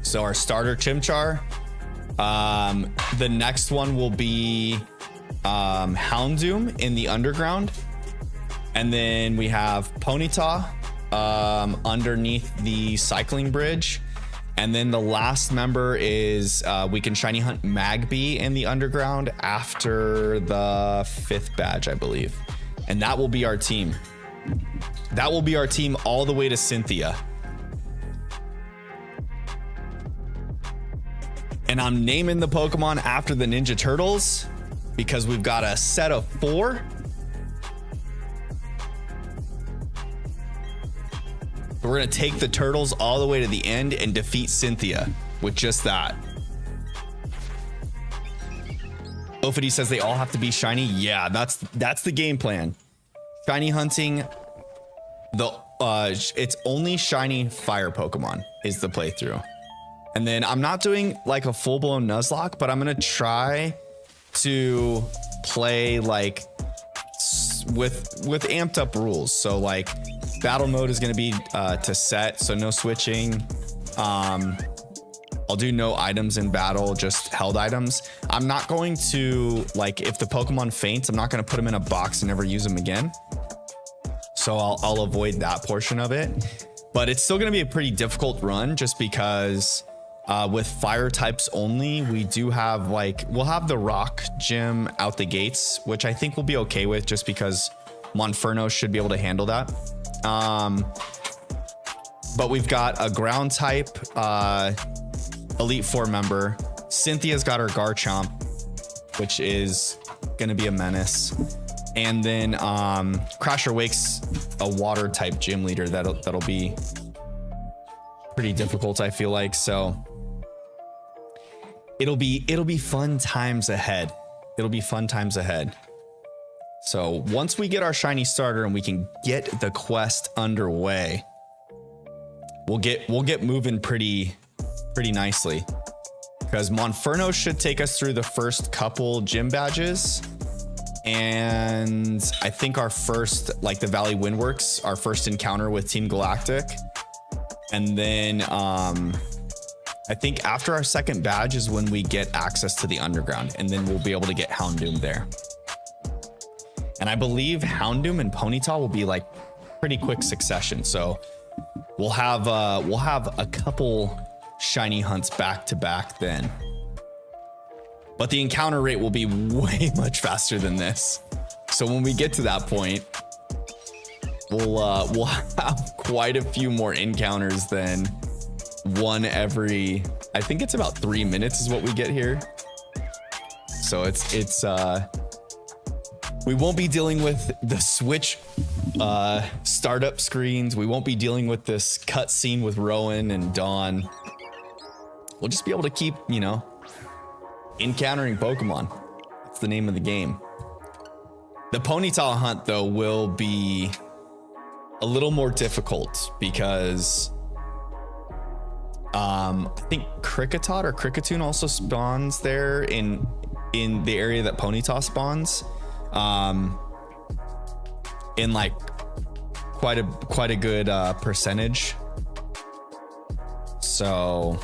So our starter Chimchar. The next one will be Houndoom in the underground. And then we have Ponyta underneath the cycling bridge. And then the last member is we can shiny hunt Magby in the underground after the 5th badge, I believe. And that will be our team. That will be our team all the way to Cynthia. And I'm naming the Pokemon after the Ninja Turtles because we've got a set of 4. We're going to take the turtles all the way to the end and defeat Cynthia with just that. Ophidy says they all have to be shiny. Yeah, that's the game plan. Shiny hunting. It's only shiny fire Pokemon is the playthrough. And then I'm not doing like a full-blown Nuzlocke, but I'm going to try to play like with amped up rules. So like battle mode is going to be to set, so no switching. I'll do no items in battle, just held items. I'm not going to, like, if the Pokemon faints, I'm not going to put them in a box and never use them again. So I'll avoid that portion of it. But it's still going to be a pretty difficult run just because with fire types only, we do have like, we'll have the rock gym out the gates, which I think we'll be okay with just because Monferno should be able to handle that. But we've got a ground type Elite 4 member. Cynthia's got her Garchomp, which is gonna be a menace. And then Crasher Wake's a water type gym leader that'll be pretty difficult, I feel like. So it'll be fun times ahead. It'll be fun times ahead. So once we get our shiny starter and we can get the quest underway, we'll get moving pretty nicely. Because Monferno should take us through the first couple gym badges. And I think our first, like the Valley Windworks, our first encounter with Team Galactic. And then I think after our second badge is when we get access to the underground, and then we'll be able to get Houndoom there. And I believe Houndoom and Ponyta will be like pretty quick succession. So we'll have a couple shiny hunts back to back then. But the encounter rate will be way much faster than this. So when we get to that point, we'll have quite a few more encounters than one every, I think it's about 3 minutes is what we get here. So it's we won't be dealing with the Switch startup screens. We won't be dealing with this cutscene with Rowan and Dawn. We'll just be able to keep, you know, encountering Pokemon. That's the name of the game. The Ponyta hunt, though, will be a little more difficult because I think Kricketot or Kricketune also spawns there in the area that Ponyta spawns. In like quite a good percentage. So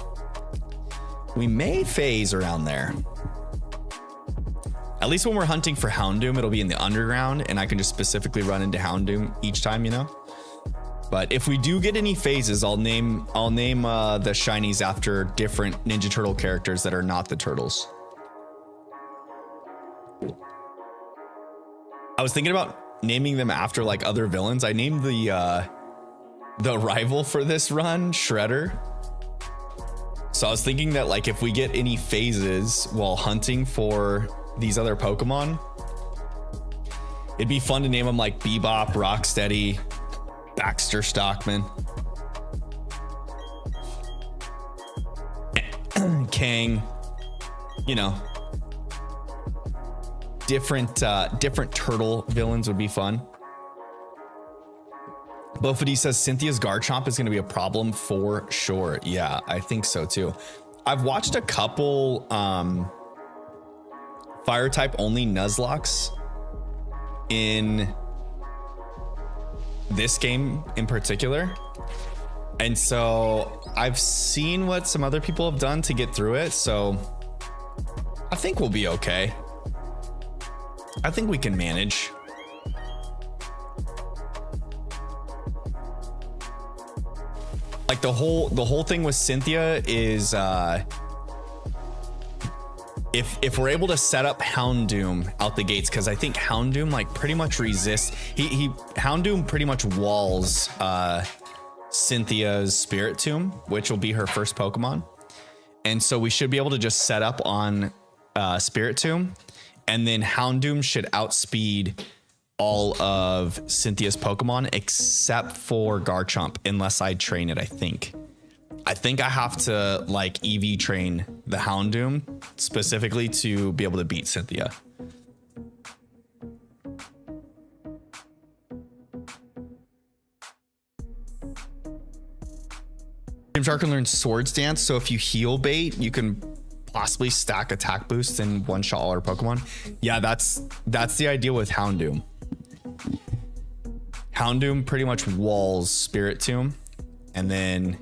we may phase around there. At least when we're hunting for Houndoom, it'll be in the underground and I can just specifically run into Houndoom each time, you know. But if we do get any phases, I'll name the shinies after different Ninja Turtle characters that are not the turtles. I was thinking about naming them after like other villains. I named the rival for this run Shredder. So I was thinking that like if we get any phases while hunting for these other Pokemon, it'd be fun to name them like Bebop, Rocksteady, Baxter Stockman, Kang, you know, different turtle villains would be fun. Bofody says Cynthia's Garchomp is going to be a problem for sure. Yeah, I think so too. I've watched a couple fire type only Nuzlockes in this game in particular. And so I've seen what some other people have done to get through it. So I think we'll be okay. I think we can manage. Like the whole thing with Cynthia is if we're able to set up Houndoom out the gates, because I think Houndoom like pretty much resists. Houndoom pretty much walls Cynthia's Spirit Tomb, which will be her first Pokemon. And so we should be able to just set up on Spirit Tomb, and then Houndoom should outspeed all of Cynthia's Pokemon except for Garchomp, unless I train it. I think I have to like EV train the Houndoom specifically to be able to beat Cynthia. Shark can learn Swords Dance, so if you heal bait, you can possibly stack attack boosts and one-shot all our Pokemon. Yeah, that's the idea with Houndoom. Houndoom pretty much walls Spirit Tomb, and then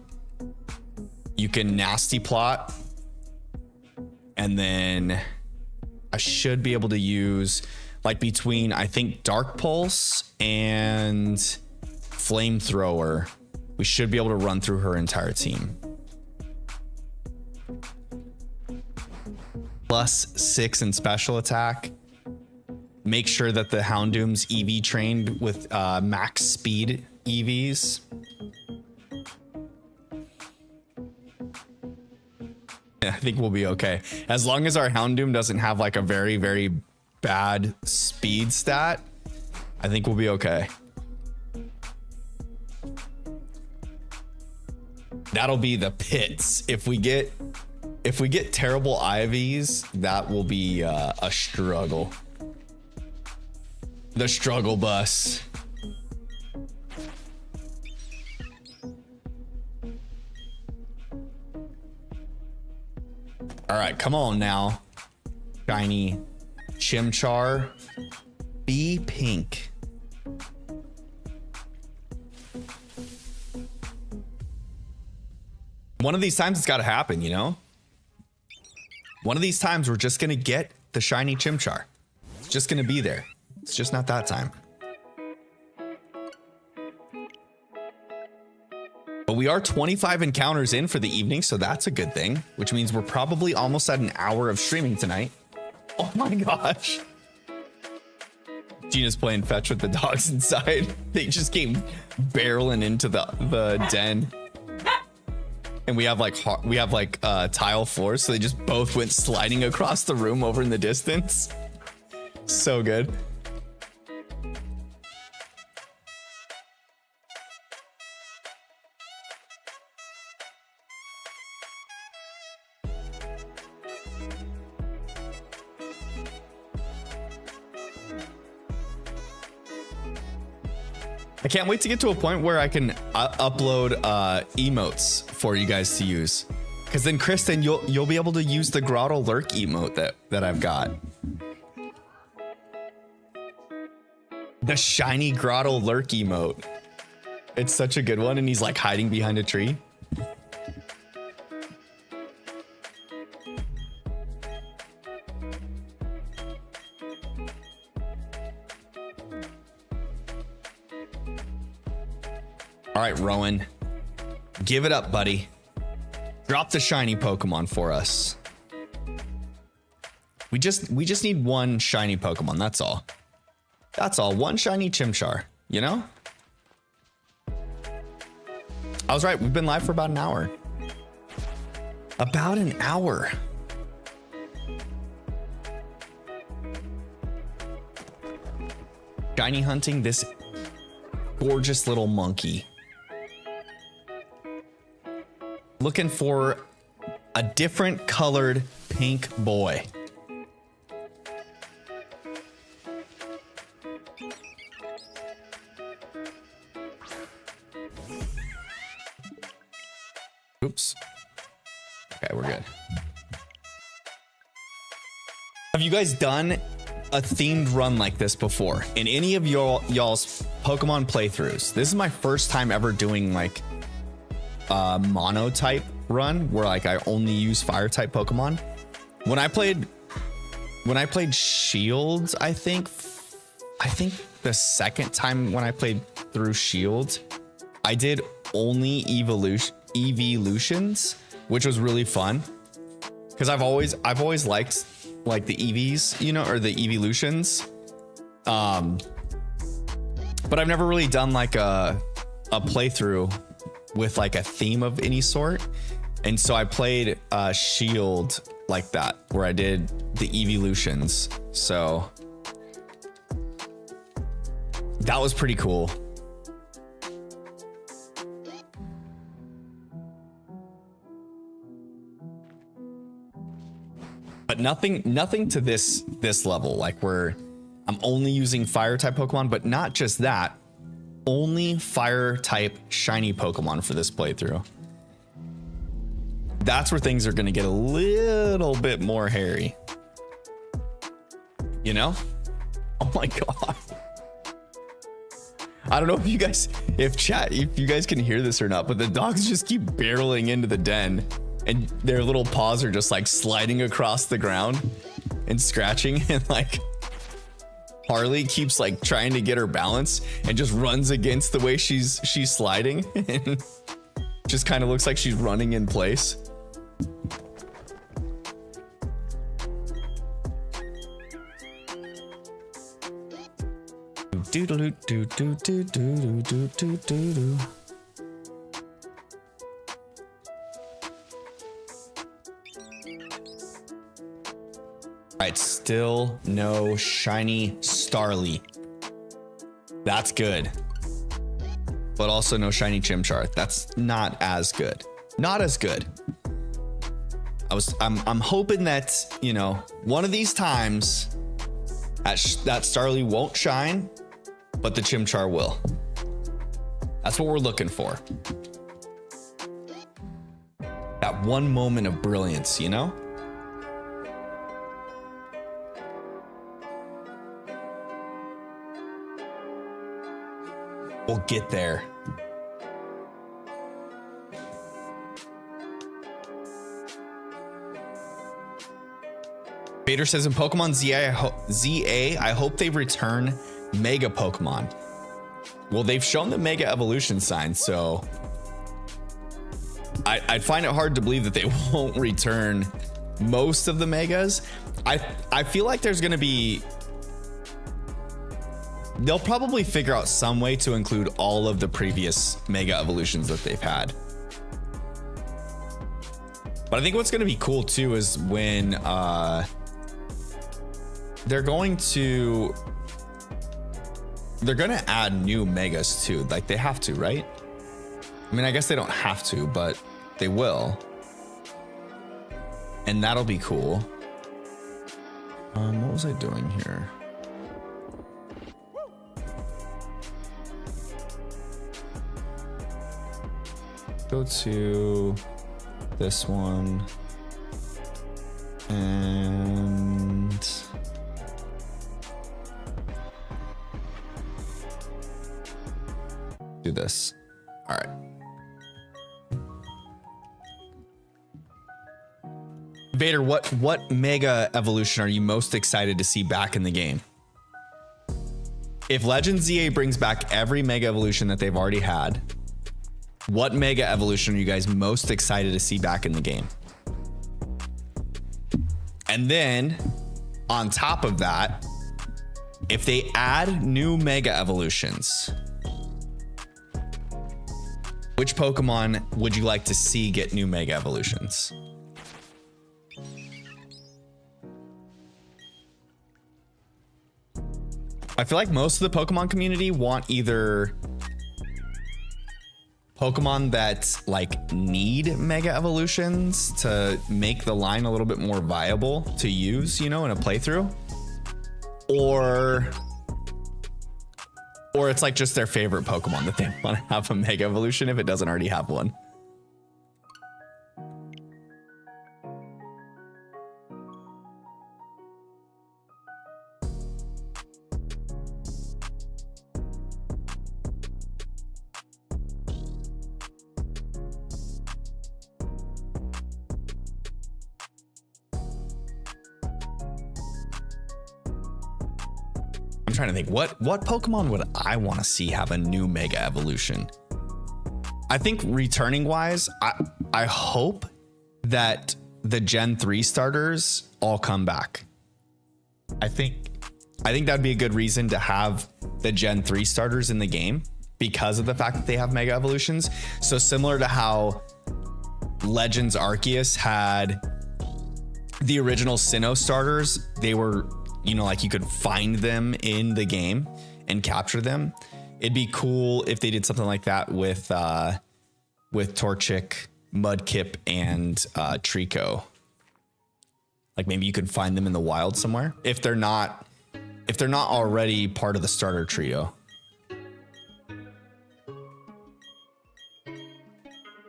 you can Nasty Plot, and then I should be able to use like between I think Dark Pulse and Flamethrower, we should be able to run through her entire team. +6 in special attack. Make sure that the Houndoom's EV trained with max speed EVs. I think we'll be okay. As long as our Houndoom doesn't have like a very, very bad speed stat, I think we'll be okay. That'll be the pits. If we get terrible IVs, that will be a struggle. The struggle bus. All right, come on now. Shiny Chimchar. Be pink. One of these times it's got to happen, you know? One of these times we're just going to get the shiny Chimchar. It's just going to be there. It's just not that time. But we are 25 encounters in for the evening, so that's a good thing, which means we're probably almost at an hour of streaming tonight. Oh my gosh. Gina's playing fetch with the dogs inside. They just came barreling into the den. And we have like tile floors, so they just both went sliding across the room over in the distance. So good. I can't wait to get to a point where I can upload emotes for you guys to use, because then Kristen, you'll be able to use the Grotto Lurk emote that I've got. The shiny Grotto Lurk emote. It's such a good one, and he's like hiding behind a tree. All right, Rowan, give it up, buddy. Drop the shiny Pokemon for us. We just need one shiny Pokemon. That's all. That's all. One shiny Chimchar, you know? I was right. We've been live for about an hour. About an hour. Shiny hunting this gorgeous little monkey. Looking for a different colored pink boy. Oops. Okay, we're good. Have you guys done a themed run like this before in any of y'all's Pokemon playthroughs? This is my first time ever doing like a mono type run where like I only use fire type Pokemon. When I played Shields, I think the second time when I played through Shields, I did only evolutions, which was really fun because I've always liked like the EVs, you know, or the evolutions. But I've never really done like a playthrough with like a theme of any sort. And so I played Shield like that, where I did the evolutions. So that was pretty cool. But nothing to this level, like where I'm only using fire type Pokemon, but not just that, only fire type shiny Pokemon for this playthrough. That's where things are going to get a little bit more hairy. You know? Oh my God. I don't know if you guys can hear this or not, but the dogs just keep barreling into the den and their little paws are just like sliding across the ground and scratching, and like Harley keeps like trying to get her balance and just runs against the way she's sliding and just kind of looks like she's running in place. Alright, still no shiny Starly. That's good. But also no shiny Chimchar. That's not as good. Not as good. I'm hoping that, you know, one of these times That Starly won't shine, but the Chimchar will. That's what we're looking for. That one moment of brilliance, you know? We'll get there. Vader says in Pokemon ZA, I hope they return Mega Pokemon. Well, they've shown the Mega Evolution sign, so I'd find it hard to believe that they won't return most of the Megas. I feel like there's going to be... They'll probably figure out some way to include all of the previous Mega Evolutions that they've had. But I think what's going to be cool too is when they're going to add new Megas too. Like they have to, right? I mean, I guess they don't have to, but they will. And that'll be cool. What was I doing here? Go to this one and do this. All right. Vader, what Mega Evolution are you most excited to see back in the game? If Legends ZA brings back every Mega Evolution that they've already had, what Mega Evolution are you guys most excited to see back in the game? And then on top of that, if they add new Mega Evolutions, which Pokemon would you like to see get new Mega Evolutions? I feel like most of the Pokemon community want either Pokemon that like need Mega Evolutions to make the line a little bit more viable to use, you know, in a playthrough, or it's like just their favorite Pokemon that they want to have a Mega Evolution if it doesn't already have one. I'm trying to think what Pokemon would I want to see have a new Mega Evolution? I think returning wise, I hope that the Gen 3 starters all come back. I think that'd be a good reason to have the Gen 3 starters in the game because of the fact that they have Mega Evolutions. So similar to how Legends Arceus had the original Sinnoh starters, they were, you know, like you could find them in the game and capture them. It'd be cool if they did something like that with Torchic, Mudkip, and Trico. Like maybe you could find them in the wild somewhere if they're not already part of the starter trio.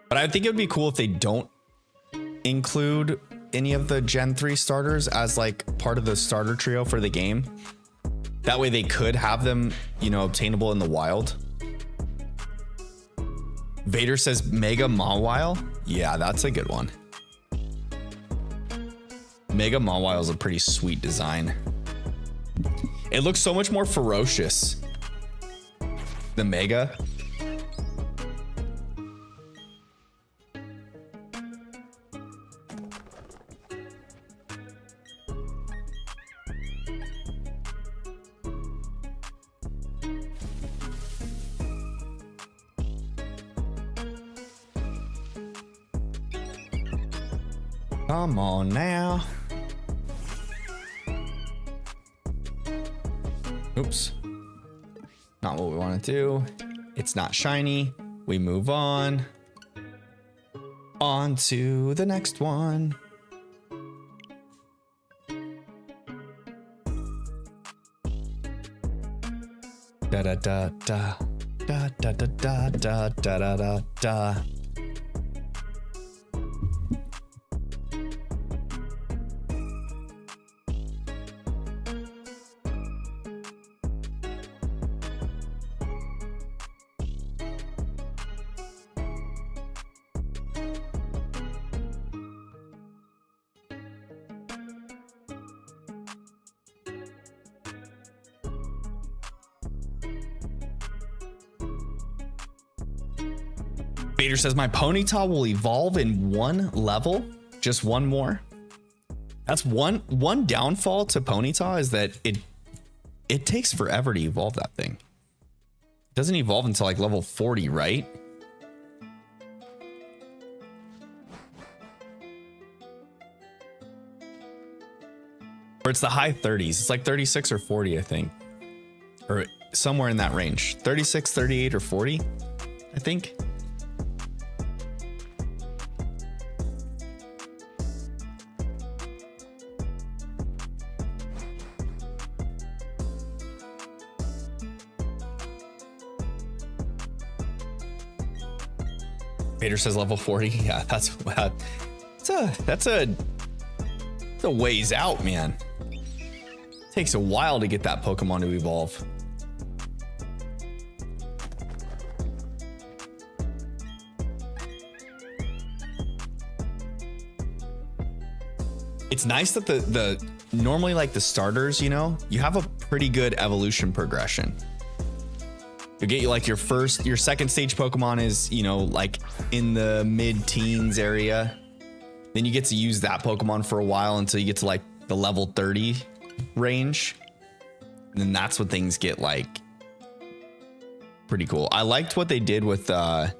But I think it would be cool if they don't include any of the Gen 3 starters as like part of the starter trio for the game. That way they could have them, you know, obtainable in the wild. Vader says Mega Mawile. Yeah, that's a good one. Mega Mawile is a pretty sweet design. It looks so much more ferocious. The Mega. Come on now. Oops. Not what we want to do. It's not shiny. We move on. On to the next one. Da da da da da da da da da da da da. Vader says my Ponyta will evolve in one level, just one more. That's one downfall to Ponyta is that it takes forever to evolve that thing. It doesn't evolve until like level 40, right? Or it's the high 30s. It's like 36 or 40, I think. Or somewhere in that range. 36, 38, or 40, I think. Vader says level 40. Yeah, that's a ways out, man. It takes a while to get that Pokemon to evolve. It's nice that the normally like the starters, you know, you have a pretty good evolution progression. You'll get you like your second stage Pokemon is, you know, like in the mid-teens area. Then you get to use that Pokemon for a while until you get to like the level 30 range. And then that's when things get like pretty cool. I liked what they did with the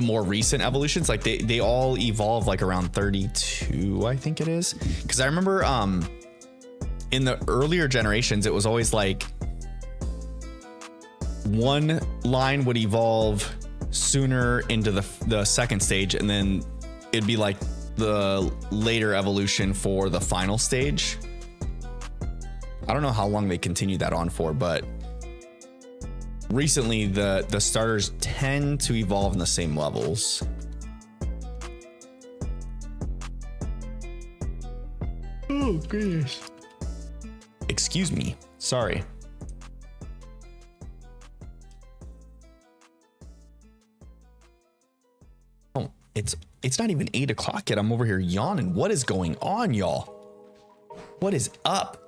more recent evolutions. Like they all evolve like around 32, I think it is. Because I remember in the earlier generations, it was always like one line would evolve sooner into the second stage, and then it'd be like the later evolution for the final stage. I don't know how long they continued that on for, but recently the starters tend to evolve in the same levels. Oh goodness. Excuse me. Sorry. Oh, it's not even 8 o'clock yet. I'm over here yawning. What is going on, y'all? What is up?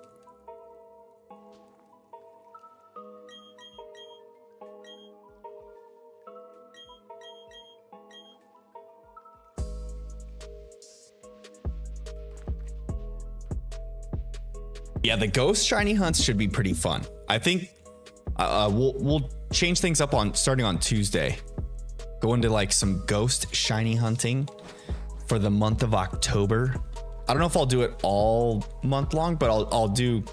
Yeah, the ghost shiny hunts should be pretty fun. I think we'll change things up starting on Tuesday. Go into like some ghost shiny hunting for the month of October. I don't know if I'll do it all month long, but I'll do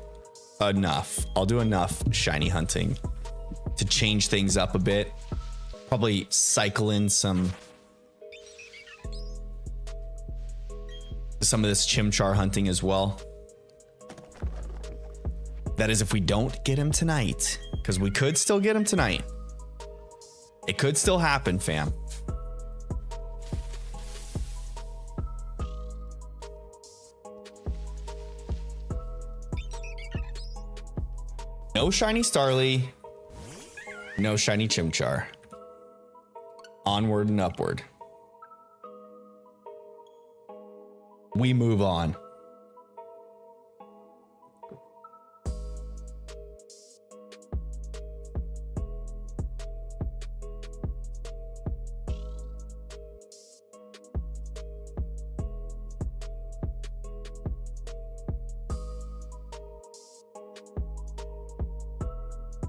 enough. I'll do enough shiny hunting to change things up a bit. Probably cycle in some of this Chimchar hunting as well. That is if we don't get him tonight, because we could still get him tonight. It could still happen, fam. No shiny Starly. No shiny Chimchar. Onward and upward. We move on.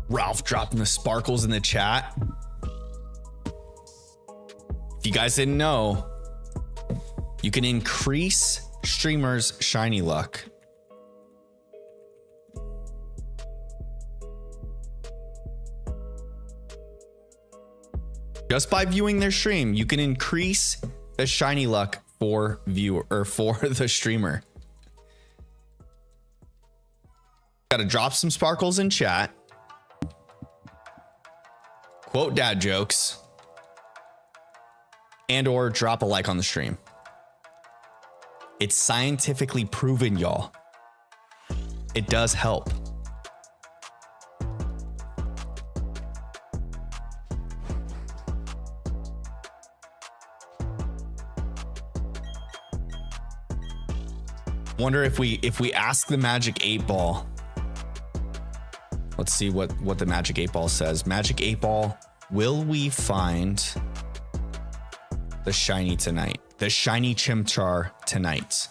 Ralph dropping the sparkles in the chat. If you guys didn't know, you can increase streamers' shiny luck. Just by viewing their stream, you can increase the shiny luck for viewer or for the streamer. Gotta drop some sparkles in chat. Quote dad jokes. And or drop a like on the stream. It's scientifically proven, y'all. It does help. Wonder if we ask the magic 8-ball. Let's see what the magic 8-ball says. Magic 8-ball, will we find the shiny tonight? The shiny Chimchar tonight.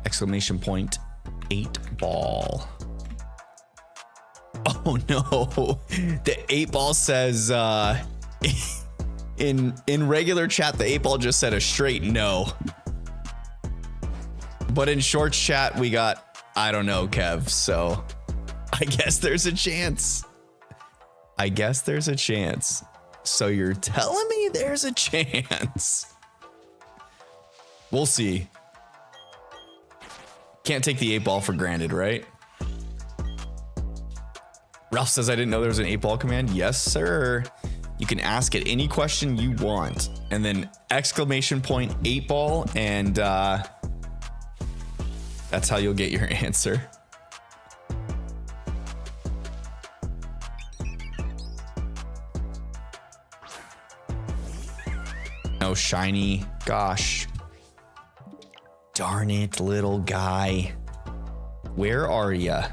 Exclamation point 8-ball. Oh no. The 8-ball says in regular chat, the 8-ball just said a straight no. But in shorts chat, we got, I don't know, Kev. So I guess there's a chance. I guess there's a chance. So you're telling me there's a chance? We'll see. Can't take the 8-ball for granted, right? Ralph says, I didn't know there was an 8-ball command. Yes, sir. You can ask it any question you want. And then exclamation point 8-ball. And that's how you'll get your answer. No shiny. Gosh. Darn it, little guy. Where are ya?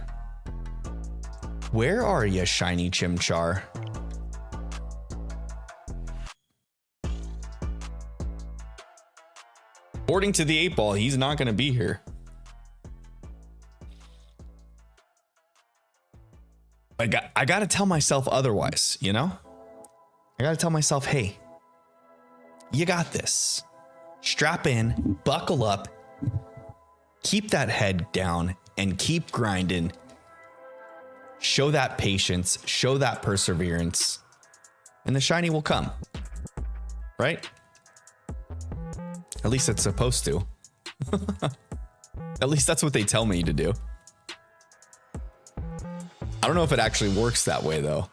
Where are ya, shiny Chimchar? According to the 8-ball, he's not going to be here. I got to tell myself otherwise, you know? I got to tell myself, hey, you got this. Strap in, buckle up, keep that head down, and keep grinding. Show that patience, show that perseverance, and the shiny will come. Right? At least it's supposed to. At least that's what they tell me to do. I don't know if it actually works that way, though.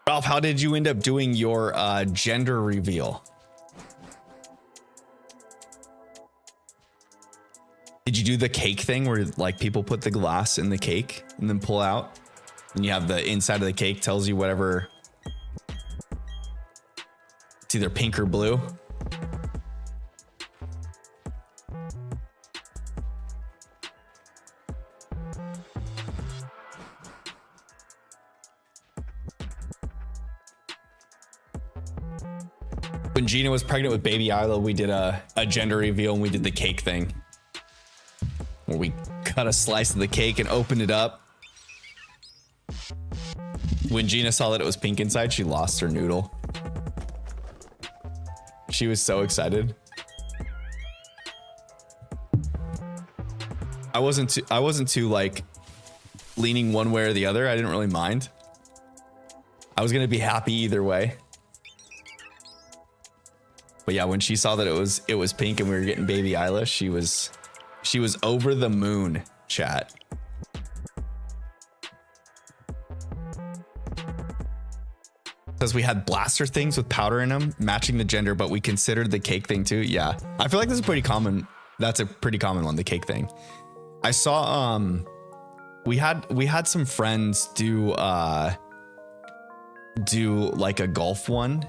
Ralph, how did you end up doing your gender reveal? Did you do the cake thing where like people put the glass in the cake and then pull out? And you have the inside of the cake tells you whatever. It's either pink or blue. When Gina was pregnant with baby Isla, we did a gender reveal and we did the cake thing. Where we cut a slice of the cake and opened it up. When Gina saw that it was pink inside, she lost her noodle. She was so excited. I wasn't too like leaning one way or the other. I didn't really mind. I was gonna be happy either way. But yeah, when she saw that it was pink and we were getting baby Isla, she was over the moon, chat. Because we had blaster things with powder in them, matching the gender, but we considered the cake thing too. Yeah, I feel like this is pretty common. That's a pretty common one, the cake thing. I saw we had some friends do like a golf one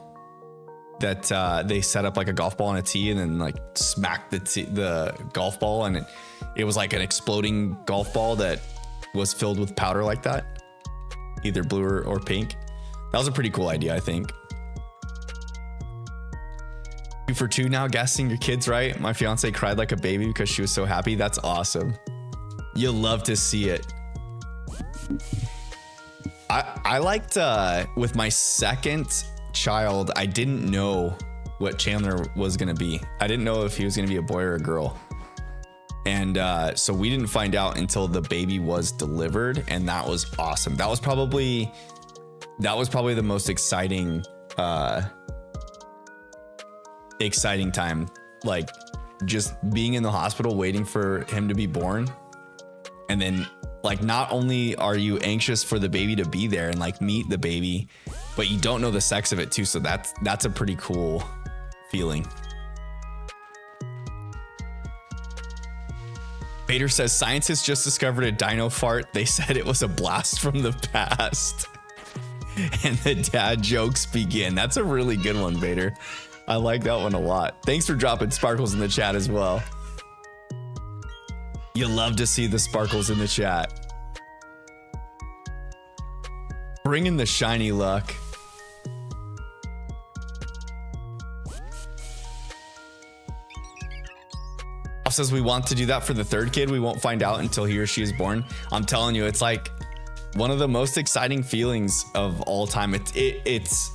that they set up like a golf ball on a tee and then like smacked the golf ball, and it was like an exploding golf ball that was filled with powder like that, either blue or pink. That was a pretty cool idea, I think. 2 for 2 now, guessing your kids right. My fiance cried like a baby because she was so happy. That's awesome. You'll love to see it. I liked with my second child, I didn't know what Chandler was gonna be. I didn't know if he was gonna be a boy or a girl. And so we didn't find out until the baby was delivered, and that was awesome. That was probably the most exciting time, like just being in the hospital waiting for him to be born. And then like not only are you anxious for the baby to be there and like meet the baby, but you don't know the sex of it too. So that's a pretty cool feeling. Vader says scientists just discovered a dino fart. They said it was a blast from the past. And the dad jokes begin. That's a really good one, Vader. I like that one a lot. Thanks for dropping sparkles in the chat as well. You love to see the sparkles in the chat. Bring in the shiny luck. Says we want to do that for the third kid. We won't find out until he or she is born. I'm telling you, it's like one of the most exciting feelings of all time. It's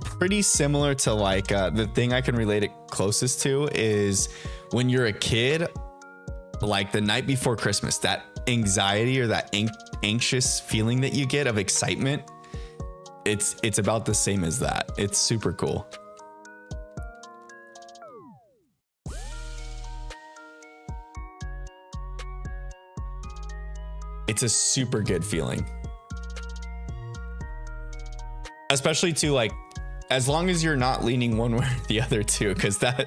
pretty similar to like the thing I can relate it closest to is when you're a kid, like the night before Christmas, that anxiety or that anxious feeling that you get of excitement. It's about the same as that. It's super cool. It's a super good feeling. Especially to like, as long as you're not leaning one way or the other too, because that's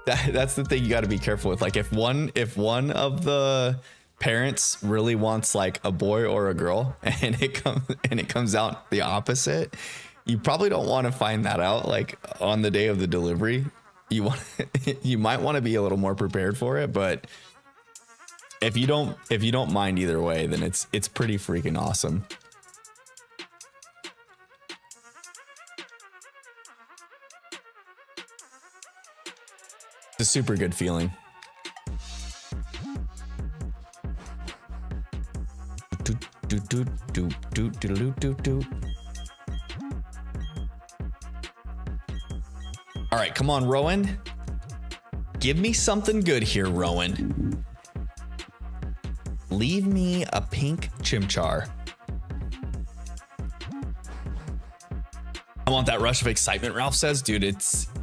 the thing you got to be careful with. Like if one of the parents really wants like a boy or a girl and it comes out the opposite, you probably don't want to find that out like on the day of the delivery. You might want to be a little more prepared for it, but if you don't mind either way, then it's pretty freaking awesome. It's a super good feeling. All right, come on, Rowan. Give me something good here, Rowan. Leave me a pink chimchar. I want that rush of excitement, Ralph says. Dude, it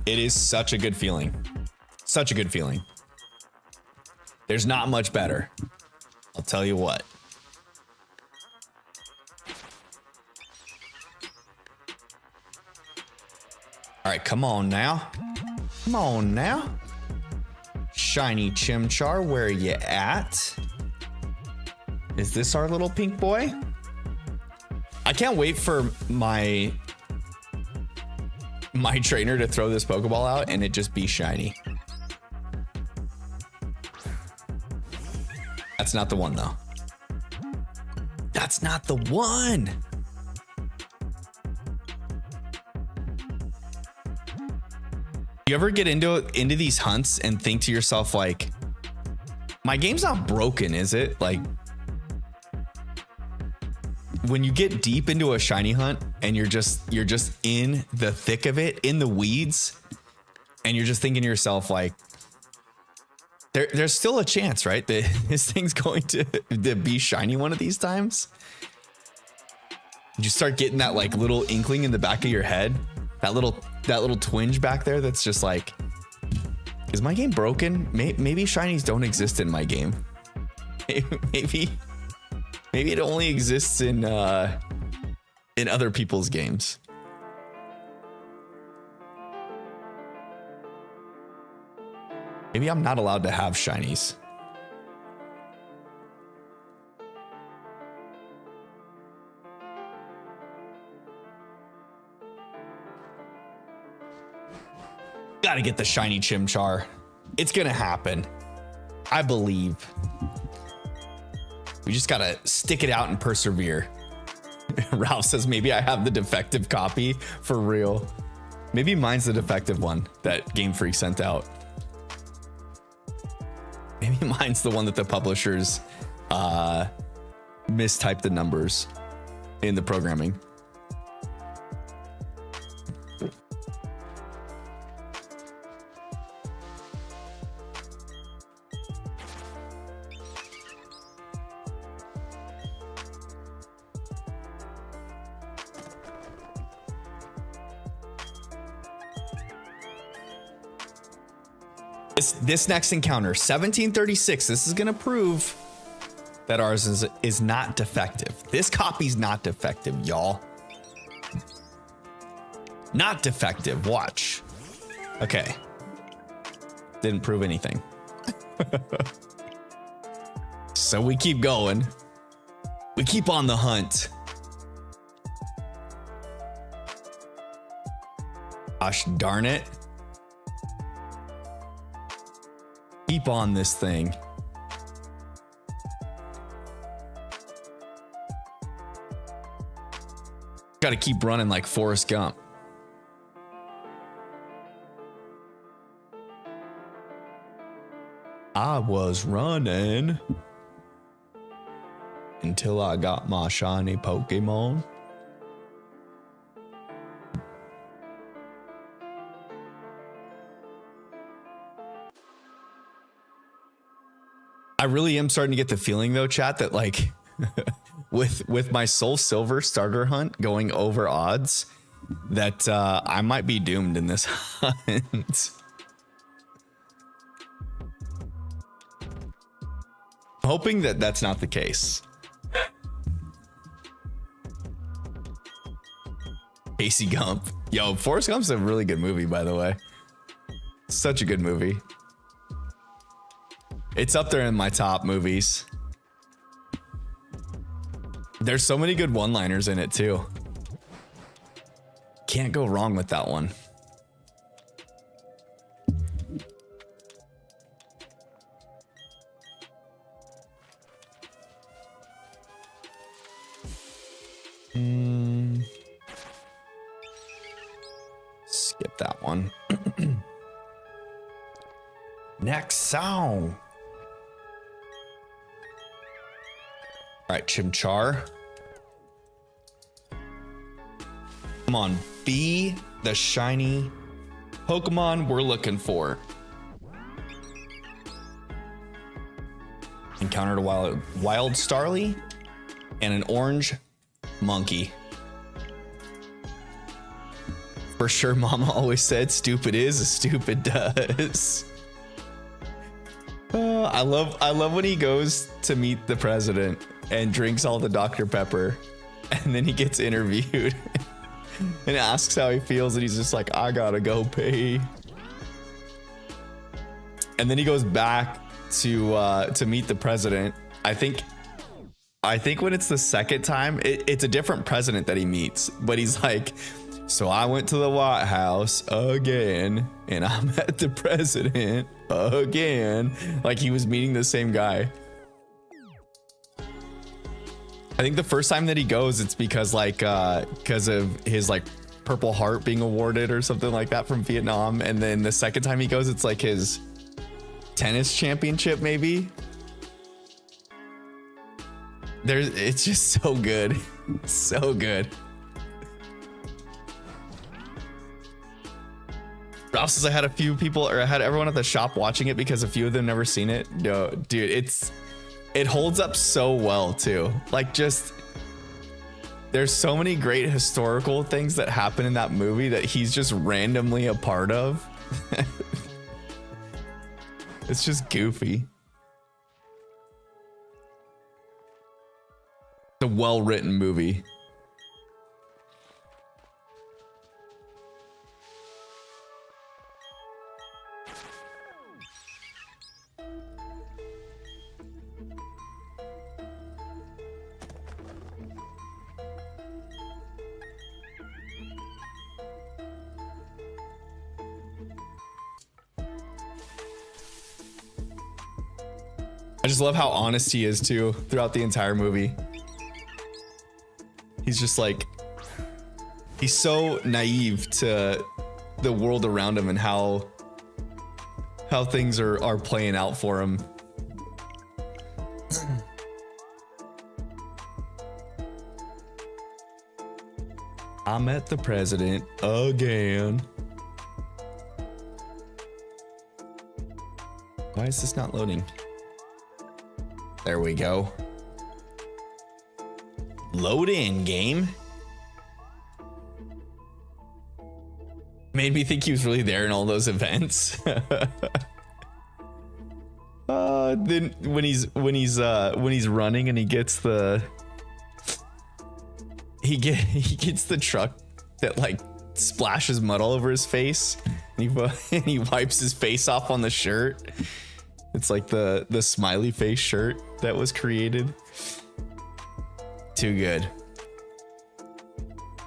is such a good feeling. Such a good feeling. There's not much better. I'll tell you what. All right, come on now. Come on now. Shiny chimchar, where are you at? Is this our little pink boy? I can't wait for my trainer to throw this Pokeball out and it just be shiny. That's not the one though. That's not the one. You ever get into these hunts and think to yourself like, my game's not broken, is it? Like, when you get deep into a shiny hunt and you're just in the thick of it, in the weeds, and you're just thinking to yourself like, there's still a chance, right, that this thing's going to be shiny one of these times. You start getting that like little inkling in the back of your head, that little twinge back there that's just like, is my game broken? Maybe shinies don't exist in my game. Maybe it only exists in other people's games. Maybe I'm not allowed to have shinies. Gotta get the shiny Chimchar. It's gonna happen. I believe. We just gotta stick it out and persevere. Ralph says maybe I have the defective copy for real. Maybe mine's the defective one that Game Freak sent out. Maybe mine's the one that the publishers mistyped the numbers in the programming. This next encounter, 1736. This is gonna prove that ours is not defective. This copy's not defective, y'all. Not defective. Watch. Okay. Didn't prove anything. So we keep going. We keep on the hunt. Gosh darn it. Keep on this thing. Gotta keep running like Forrest Gump. I was running until I got my shiny Pokemon. I really am starting to get the feeling though, chat, that like with my Soul Silver starter hunt going over odds, that I might be doomed in this hunt. Hoping that that's not the case. Casey Gump. Yo, Forrest Gump's a really good movie, by the way. Such a good movie. It's up there in my top movies. There's so many good one-liners in it too. Can't go wrong with that one. Skip that one. Next song. All right, Chimchar. Come on, be the shiny Pokemon we're looking for. Encountered a wild Starly and an orange monkey. For sure, Mama always said, "Stupid is as stupid does." I love when he goes to meet the president and drinks all the Dr. Pepper, and then he gets interviewed and asks how he feels, and he's just like, "I gotta go pee." And then he goes back to meet the president. I think when it's the second time, it's a different president that he meets, but he's like, "So I went to the White House again, and I met the president again." Like he was meeting the same guy. I think the first time that he goes, it's because of his like Purple Heart being awarded or something like that from Vietnam. And then the second time he goes, it's like his tennis championship, maybe. It's just so good. So good. Ralph says I had a few people, or I had everyone at the shop watching it because a few of them never seen it. No, dude, it holds up so well too. Like, just there's so many great historical things that happen in that movie that he's just randomly a part of. It's just goofy. It's a well-written movie. I just love how honest he is too throughout the entire movie. He's just like, he's so naive to the world around him and how things are playing out for him. I met the president again. Why is this not loading? There we go. Load in, game. Made me think he was really there in all those events. Then when he's running and he gets the truck that like splashes mud all over his face, and he wipes his face off on the shirt. It's like the smiley face shirt that was created. Too good.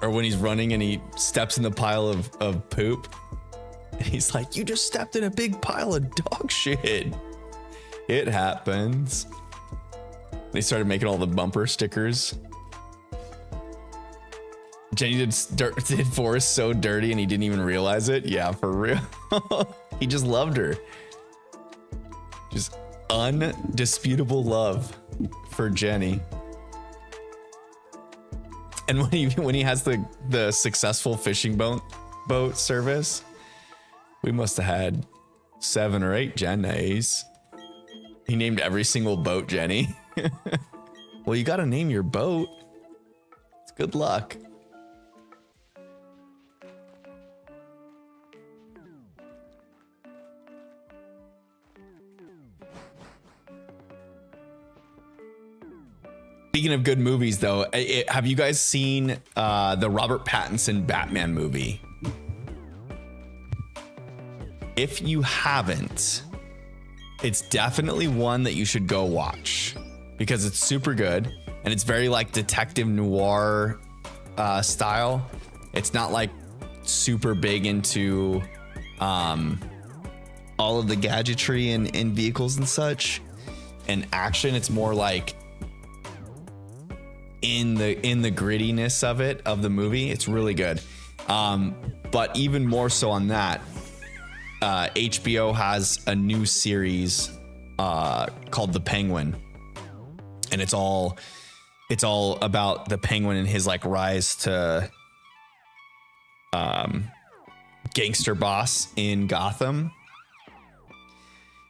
Or when he's running and he steps in the pile of poop, and he's like, "You just stepped in a big pile of dog shit." It happens. They started making all the bumper stickers. Jenny did Forrest so dirty and he didn't even realize it. Yeah, for real. He just loved her. Just undisputable love for Jenny. And when he has the successful fishing boat service, we must have had 7 or 8 Jennies. He named every single boat Jenny. Well, you got to name your boat. It's good luck. Speaking of good movies, though, have you guys seen the Robert Pattinson Batman movie? If you haven't, it's definitely one that you should go watch because it's super good and it's very like detective noir style. It's not like super big into all of the gadgetry and vehicles and such and action. It's more like in the grittiness of the movie. It's really good. But even more so on that, HBO has a new series called The Penguin, and it's all about the Penguin and his like rise to gangster boss in Gotham.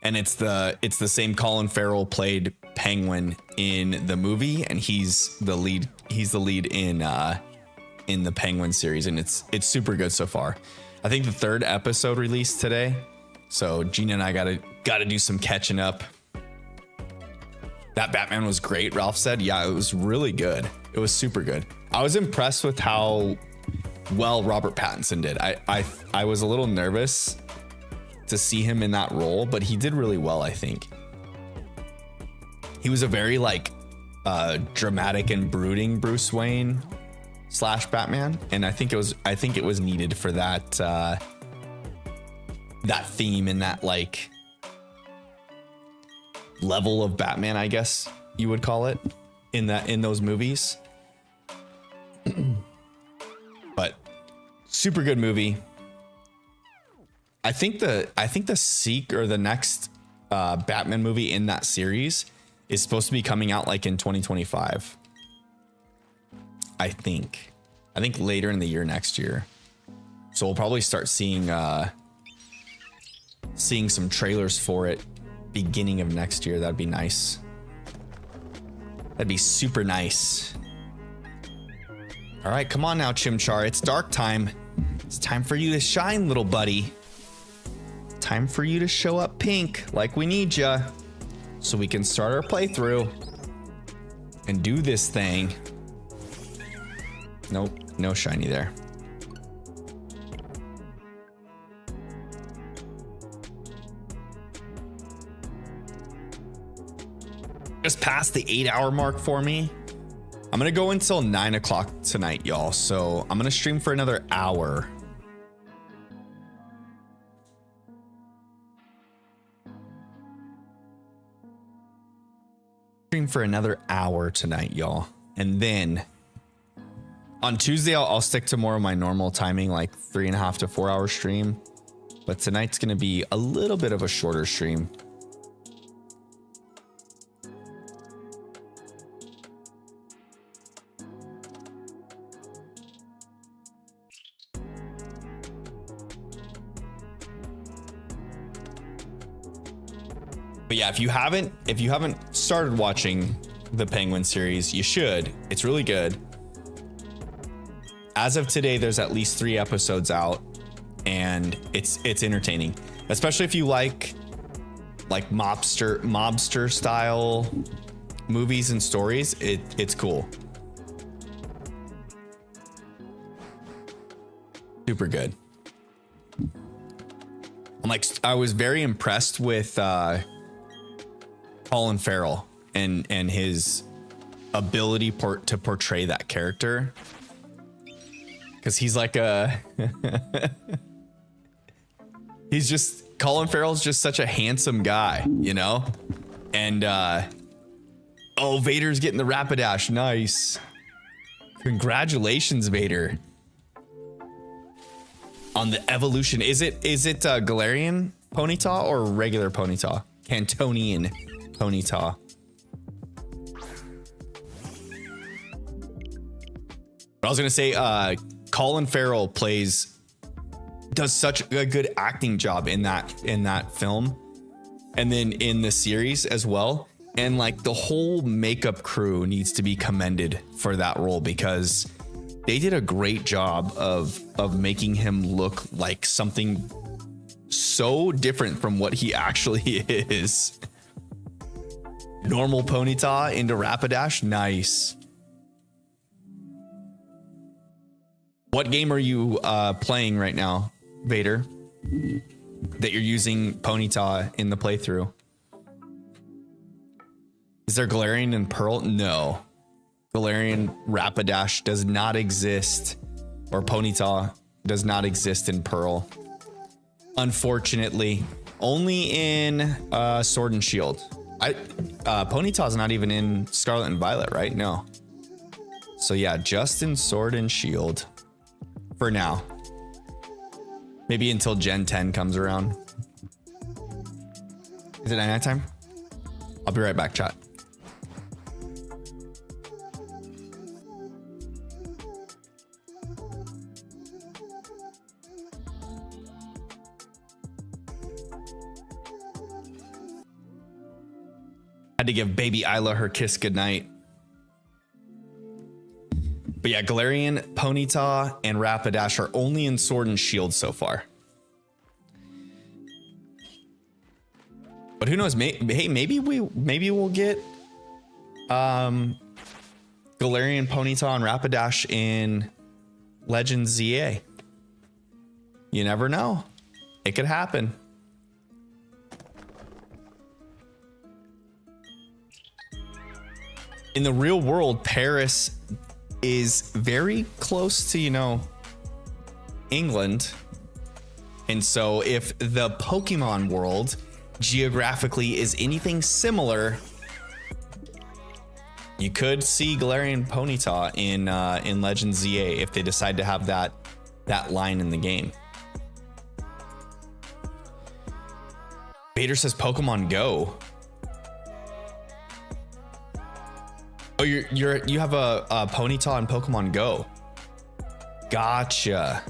And it's the same Colin Farrell played Penguin in the movie, and he's the lead in the Penguin series, and it's super good so far. I think the 3rd episode released today, so Gina and I gotta do some catching up. That Batman was great, Ralph said. Yeah, it was really good. It was super good. I was impressed with how well Robert Pattinson did. I was a little nervous to see him in that role, but he did really well, I think. He was a very like dramatic and brooding Bruce Wayne / Batman, and I think it was needed for that that theme and that like level of Batman, I guess you would call it, in those movies. But super good movie. I think the next Batman movie in that series is supposed to be coming out like in 2025. I think later in the year next year. So we'll probably start seeing some trailers for it beginning of next year. That'd be nice. That'd be super nice. All right, come on now, Chimchar. It's dark time. It's time for you to shine, little buddy. Time for you to show up pink like we need ya, so we can start our playthrough and do this thing. Nope, no shiny there. Just past the 8-hour mark for me. I'm gonna go until 9 o'clock tonight, y'all. So I'm gonna stream for another hour. For another hour tonight, y'all, and then on Tuesday I'll stick to more of my normal timing, like 3.5 to 4 hour stream, but tonight's gonna be a little bit of a shorter stream. But yeah, if you haven't started watching the Penguin series, you should. It's really good. As of today, there's at least 3 episodes out, and it's entertaining, especially if you like like mobster style movies and stories, it's cool. Super good. I was very impressed with Colin Farrell and his ability to portray that character, because he's like Colin Farrell's just such a handsome guy, you know? And oh, Vader's getting the Rapidash. Nice. Congratulations, Vader. On the evolution. Is it Galarian Ponyta or regular Ponyta? Cantonian Ponyta. I was gonna say Colin Farrell does such a good acting job in that film, and then in the series as well. And like the whole makeup crew needs to be commended for that role, because they did a great job of making him look like something so different from what he actually is. Normal Ponyta into Rapidash. Nice. What game are you playing right now, Vader, that you're using Ponyta in the playthrough? Is there Galarian and Pearl? No. Galarian Rapidash does not exist, or Ponyta does not exist in Pearl. Unfortunately, only in Sword and Shield. Ponyta's not even in Scarlet and Violet, right? No. So yeah, just in Sword and Shield for now. Maybe until Gen 10 comes around. Is it night time? I'll be right back, chat. Had to give baby Isla her kiss goodnight. But yeah, Galarian, Ponyta, and Rapidash are only in Sword and Shield so far. But who knows? Hey, maybe we'll get Galarian, Ponyta, and Rapidash in Legends ZA. You never know. It could happen. In the real world, Paris is very close to, you know, England. And so if the Pokemon world geographically is anything similar, you could see Galarian Ponyta in Legends ZA if they decide to have that line in the game. Vader says Pokemon Go. Oh, you have a Ponyta on Pokemon Go. Gotcha.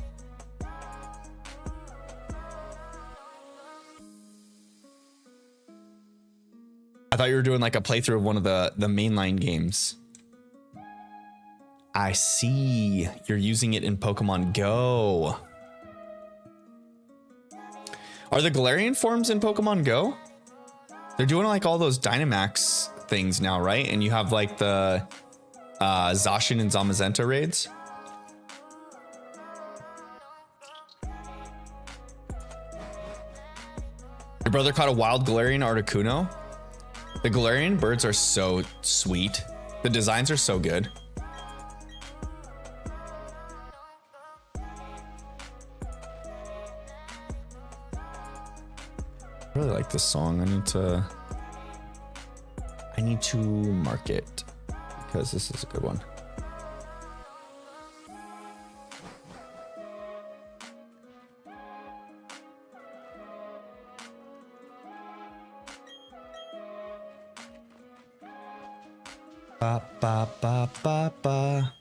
I thought you were doing like a playthrough of one of the mainline games. I see. You're using it in Pokemon Go. Are the Galarian forms in Pokemon Go? They're doing like all those Dynamax things now, right? And you have like the Zacian and Zamazenta raids. Your brother caught a wild Galarian Articuno. The Galarian birds are so sweet. The designs are so good. I really like this song. I need to mark it because this is a good one. Ba ba ba ba ba.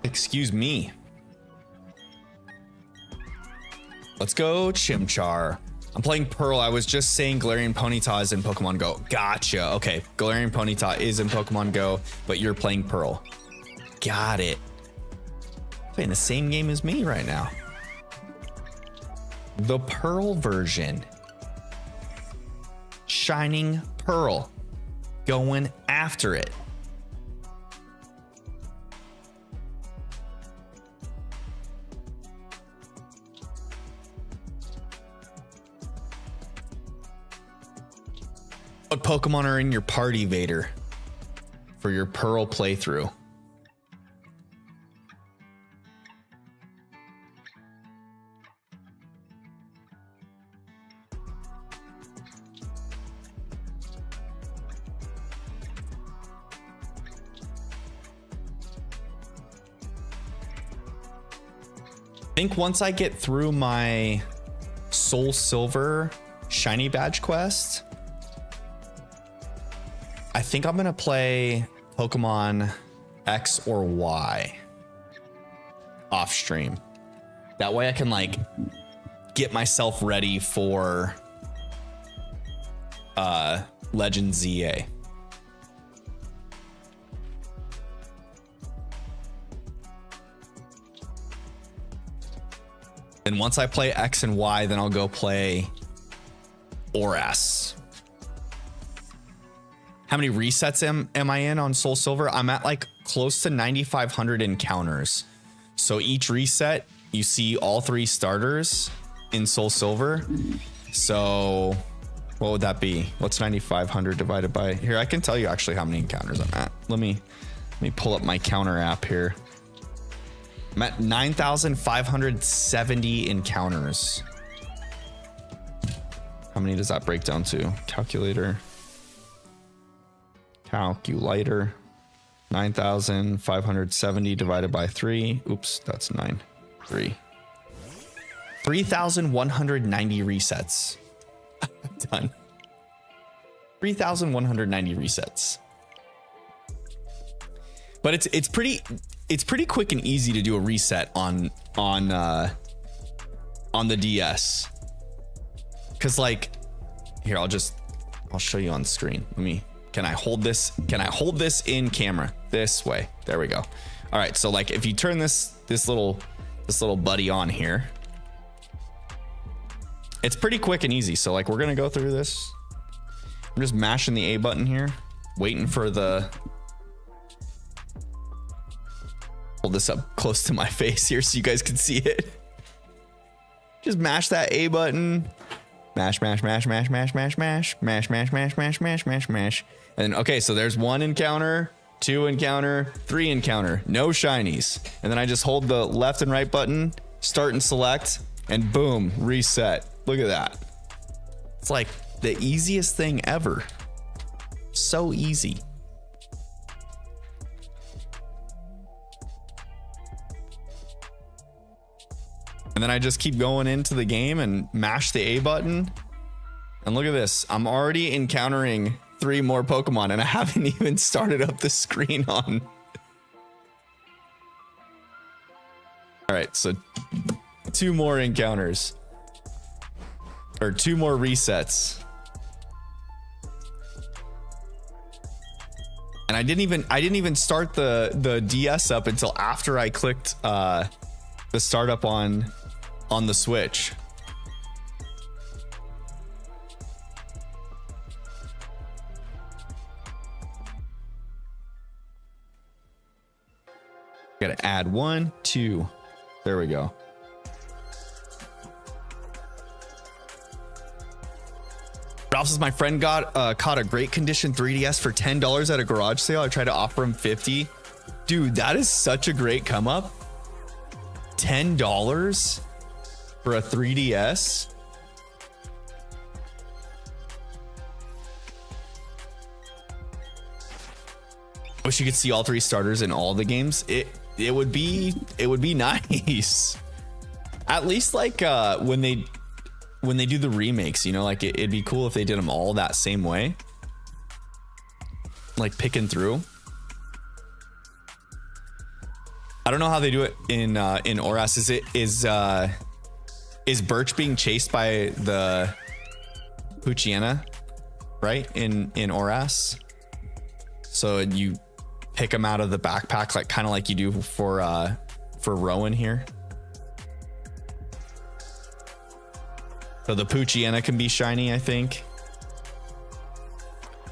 Excuse me. Let's go Chimchar. I'm playing Pearl. I was just saying Galarian Ponyta is in Pokemon Go. Gotcha. Okay, Galarian Ponyta is in Pokemon Go, but you're playing Pearl. Got it. Playing the same game as me right now. The Pearl version. Shining Pearl. Going after it. What Pokemon are in your party, Vader, for your Pearl playthrough? I think once I get through my Soul Silver Shiny Badge quest, I think I'm gonna play Pokemon X or Y off stream. That way I can like get myself ready for Legend ZA. And once I play X and Y, then I'll go play ORAS. How many resets am I in on Soul Silver? I'm at like close to 9,500 encounters. So each reset, you see all 3 starters in Soul Silver. So what would that be? What's 9,500 divided by? Here, I can tell you actually how many encounters I'm at. Let me pull up my counter app here. I'm at 9,570 encounters. How many does that break down to? Calculator. 9,570 divided by 3. Oops, that's 9. 3,190 resets. Done. 3,190 resets. But it's pretty quick and easy to do a reset on the DS. Cause like, here, I'll show you on screen. Can I hold this? Can I hold this in camera this way? There we go. All right. So like if you turn this little buddy on here, it's pretty quick and easy. So like we're going to go through this. I'm just mashing the A button here, waiting for the, hold this up close to my face here so you guys can see it. Just mash that A button. Mash, mash, mash, mash, mash, mash, mash, mash, mash, mash, mash, mash, mash, mash. And okay, so there's 1 encounter, 2 encounter, 3 encounter, no shinies. And then I just hold the left and right button, start and select, and boom, reset. Look at that. It's like the easiest thing ever. So easy. And then I just keep going into the game and mash the A button. And look at this. I'm already encountering 3 more Pokemon and I haven't even started up the screen on. All right, so 2 more encounters. Or 2 more resets. And I didn't even start the DS up until after I clicked the startup on the Switch. Gotta add 1, 2. There we go. Ralph says my friend caught a great condition 3DS for $10 at a garage sale. I tried to offer him $50. Dude, that is such a great come up. $10 for a 3DS. Wish you could see all 3 starters in all the games. It would be nice. At least like when they do the remakes, you know, like it'd be cool if they did them all that same way. Like picking through. I don't know how they do it in ORAS. Is Birch being chased by the Poochyena, right? In ORAS? So you pick them out of the backpack, like kind of like you do for for Rowan here. So the Poochyena can be shiny, I think.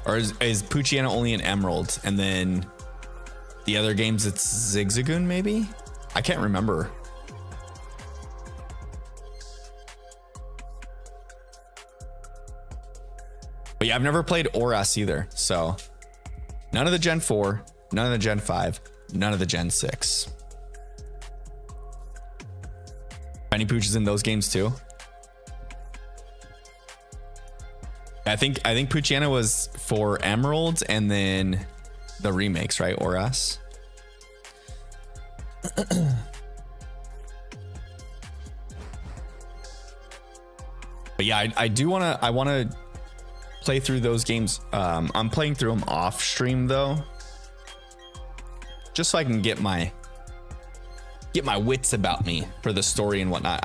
Or is Poochyena only an emerald? And then the other games it's Zigzagoon maybe? I can't remember. But yeah, I've never played Oras either. So none of the Gen 4, none of the Gen 5, none of the Gen 6. Shiny Pooch is in those games too. I think Poochyena was for Emeralds and then the remakes, right? Oras. But yeah, I want to play through those games. I'm playing through them off stream though, just so I can get my wits about me for the story and whatnot.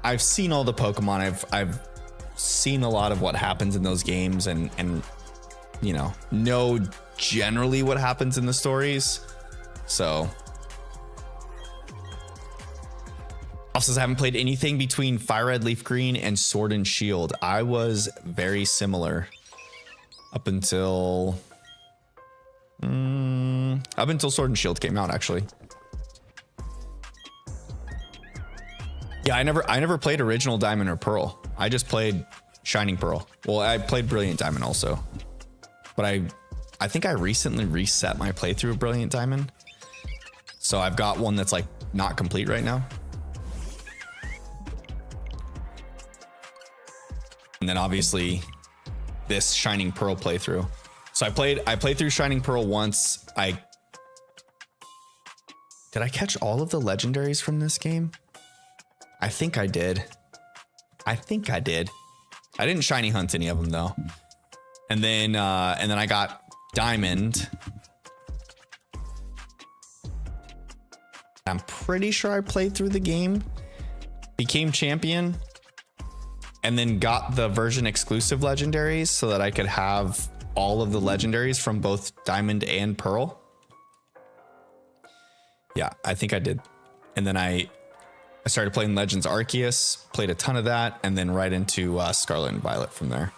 I've seen all the Pokemon. I've seen a lot of what happens in those games and you know generally what happens in the stories. So also, I haven't played anything between Fire Red, Leaf Green, and Sword and Shield. I was very similar up until Sword and Shield came out, actually. Yeah, I never played original Diamond or Pearl. I just played Shining Pearl. Well, I played Brilliant Diamond also, but I think I recently reset my playthrough of Brilliant Diamond, so I've got one that's like not complete right now. And then obviously this Shining Pearl playthrough. So I played through Shining Pearl once. Did I catch all of the legendaries from this game? I think I did. I didn't shiny hunt any of them though. And then I got Diamond. I'm pretty sure I played through the game, became champion, and then got the version exclusive legendaries so that I could have all of the legendaries from both Diamond and Pearl. Yeah, I think I did. And then I started playing Legends Arceus, played a ton of that, and then right into Scarlet and Violet from there.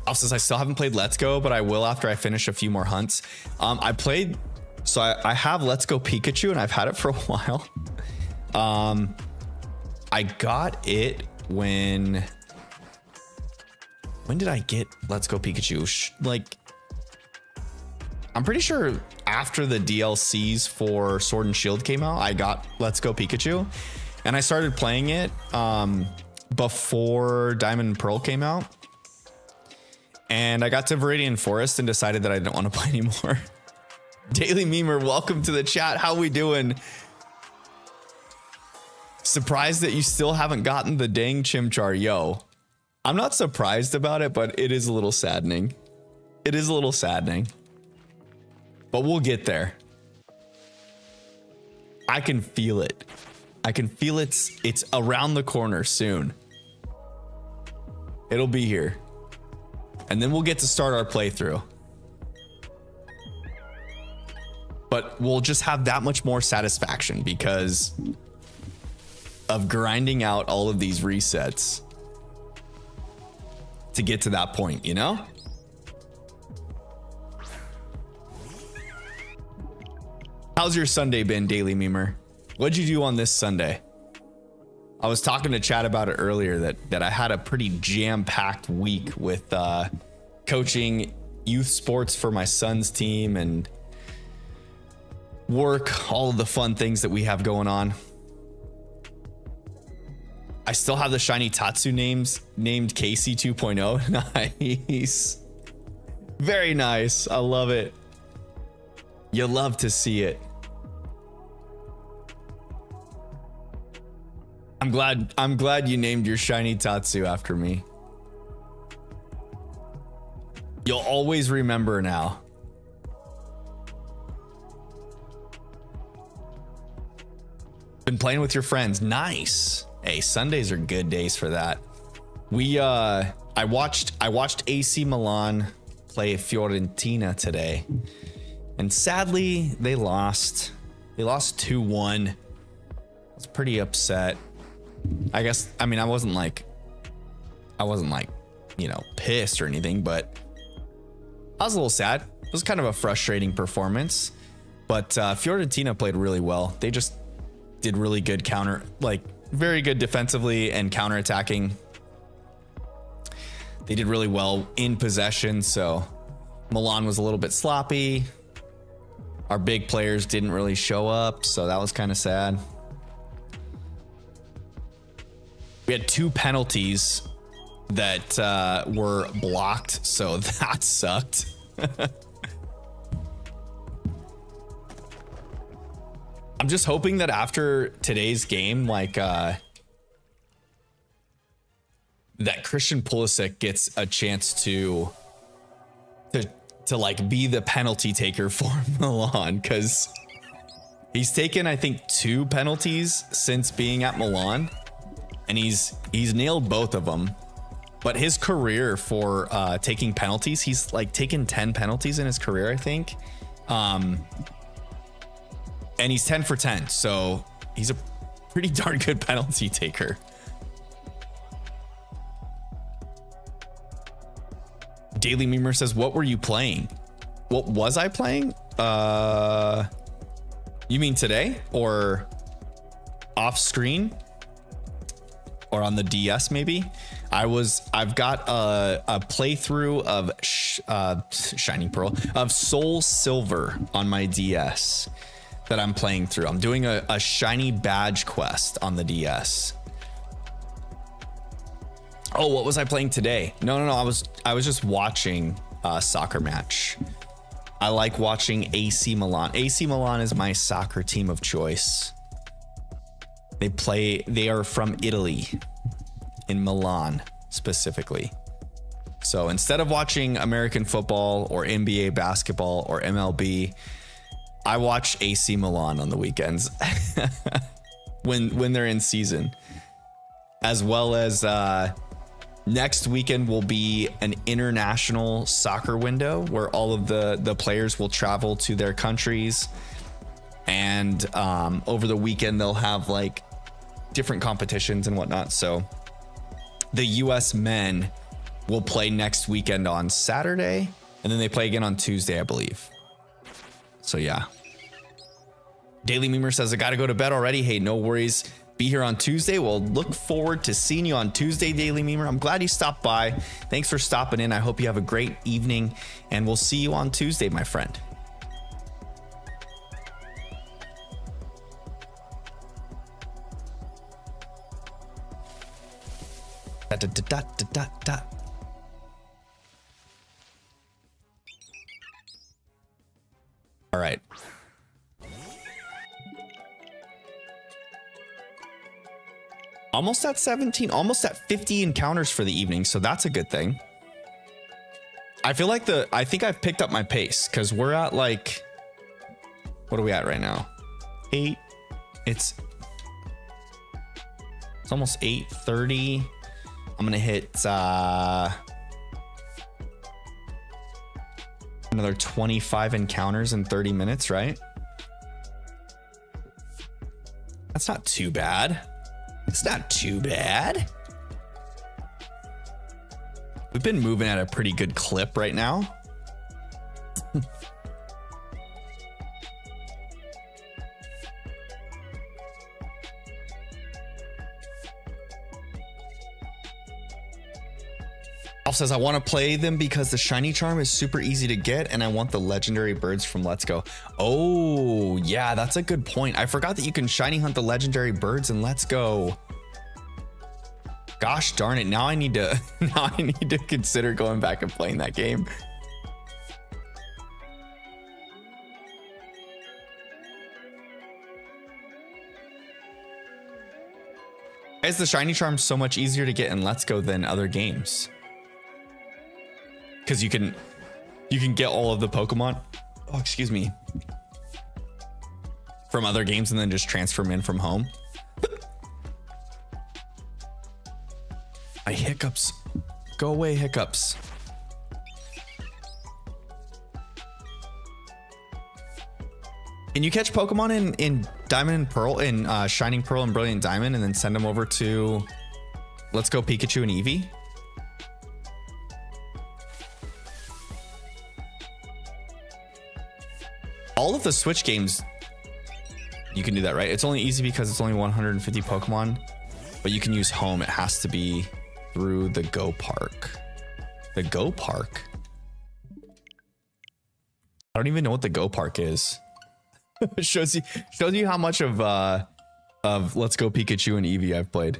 Also, I still haven't played Let's Go, but I will after I finish a few more hunts. I have Let's Go Pikachu, and I've had it for a while. I got it when did I get Let's Go Pikachu? Like, I'm pretty sure after the DLCs for Sword and Shield came out, I got Let's Go Pikachu, and I started playing it before Diamond and Pearl came out. And I got to Viridian Forest and decided that I didn't want to play anymore. Daily Memer, welcome to the chat. How we doing? Surprised that you still haven't gotten the dang Chimchar. Yo, I'm not surprised about it, but it is a little saddening. It is a little saddening. But we'll get there. I can feel it. I can feel it's around the corner soon. It'll be here. And then we'll get to start our playthrough. But we'll just have that much more satisfaction because of grinding out all of these resets to get to that point, you know? How's your Sunday been, Daily Memer? What'd you do on this Sunday? I was talking to Chad about it earlier that I had a pretty jam-packed week with coaching youth sports for my son's team and work, all of the fun things that we have going on. I still have the shiny Tatsu named Casey 2.0. Nice. Very nice. I love it. You love to see it. I'm glad you named your shiny Tatsu after me. You'll always remember now. Been playing with your friends. Nice. Hey, Sundays are good days for that. I watched AC Milan play Fiorentina today. And sadly, they lost. They lost 2-1. I was pretty upset. I guess, I mean, I wasn't like, you know, pissed or anything, but I was a little sad. It was kind of a frustrating performance, but Fiorentina played really well. They just did really good very good defensively and counterattacking. They did really well in possession, so Milan was a little bit sloppy. Our big players didn't really show up, so that was kind of sad. We had 2 penalties that were blocked, so that sucked. I'm just hoping that after today's game, like that Christian Pulisic gets a chance to like be the penalty taker for Milan, because he's taken, I think, 2 penalties since being at Milan, and he's nailed both of them. But his career for taking penalties, he's like taken 10 penalties in his career, I think. And he's 10 for 10. So he's a pretty darn good penalty taker. Daily Memer says, what were you playing? What was I playing? You mean today or off screen or on the DS maybe? I've got a playthrough of Shining Pearl of Soul Silver on my DS that I'm playing through. I'm doing a shiny badge quest on the DS. Oh, what was I playing today? No. I was just watching a soccer match. I like watching AC Milan. AC Milan is my soccer team of choice. They are from Italy, in Milan specifically. So instead of watching American football or NBA basketball or MLB, I watch AC Milan on the weekends when they're in season, as well as next weekend will be an international soccer window where all of the players will travel to their countries, and over the weekend they'll have like different competitions and whatnot. So the US men will play next weekend on Saturday, and then they play again on Tuesday, I believe. So yeah. Daily Memer says, I gotta go to bed already. Hey, no worries. Be here on Tuesday. We'll look forward to seeing you on Tuesday, Daily Memer. I'm glad you stopped by. Thanks for stopping in. I hope you have a great evening, and we'll see you on Tuesday, my friend. All right. Almost at 17, almost at 50 encounters for the evening, so that's a good thing. I feel like I think I've picked up my pace, because we're at like, what are we at right now? 8. It's almost 8:30. I'm gonna hit another 25 encounters in 30 minutes, right? That's not too bad. It's not too bad. We've been moving at a pretty good clip right now. Alf says, I want to play them because the shiny charm is super easy to get, and I want the legendary birds from Let's Go. Oh, yeah, that's a good point. I forgot that you can shiny hunt the legendary birds in Let's Go. Gosh darn it. Now I need to consider going back and playing that game. Why is the shiny charm so much easier to get in Let's Go than other games? Because you can get all of the Pokemon, oh excuse me, from other games and then just transfer them in from home. My hiccups, go away, hiccups. Can you catch Pokemon in Diamond and Pearl, in Shining Pearl and Brilliant Diamond, and then send them over to Let's Go Pikachu and Eevee? All of the Switch games, you can do that, right? It's only easy because it's only 150 Pokemon, but you can use home. It has to be through the Go Park. The Go Park? I don't even know what the Go Park is. It shows you how much of Let's Go Pikachu and Eevee I've played.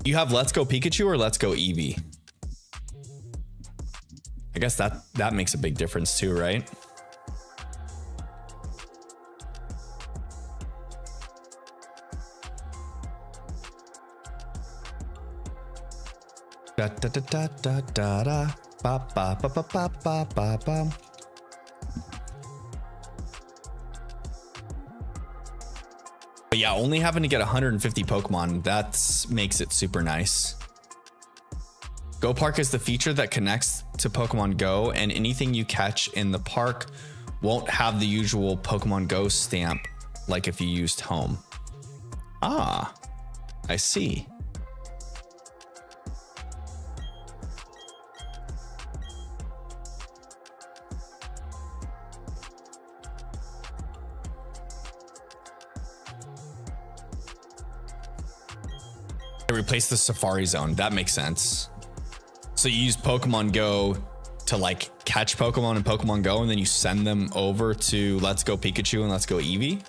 You have Let's Go Pikachu or Let's Go Eevee? I guess that makes a big difference too, right? Da da da da da da da ba ba ba ba ba ba ba ba. But yeah, only having to get 150 Pokemon, that makes it super nice. Go Park is the feature that connects to Pokemon Go, and anything you catch in the park won't have the usual Pokemon Go stamp like if you used home. Ah, I see. Replace the Safari Zone. That makes sense. So you use Pokemon Go to like catch Pokemon in Pokemon Go, and then you send them over to Let's Go Pikachu and Let's Go Eevee.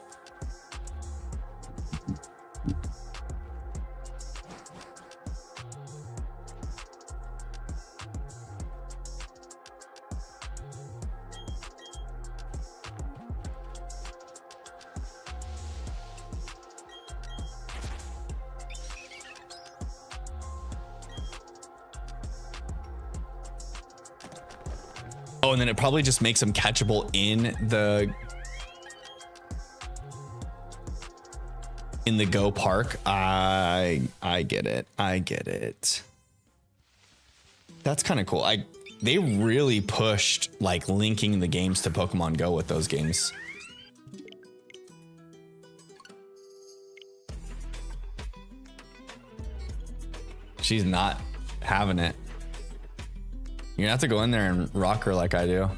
Oh, and then it probably just makes them catchable in the Go Park. I get it. I get it. That's kind of cool. They really pushed like linking the games to Pokemon Go with those games. She's not having it. You're gonna have to go in there and rock her like I do.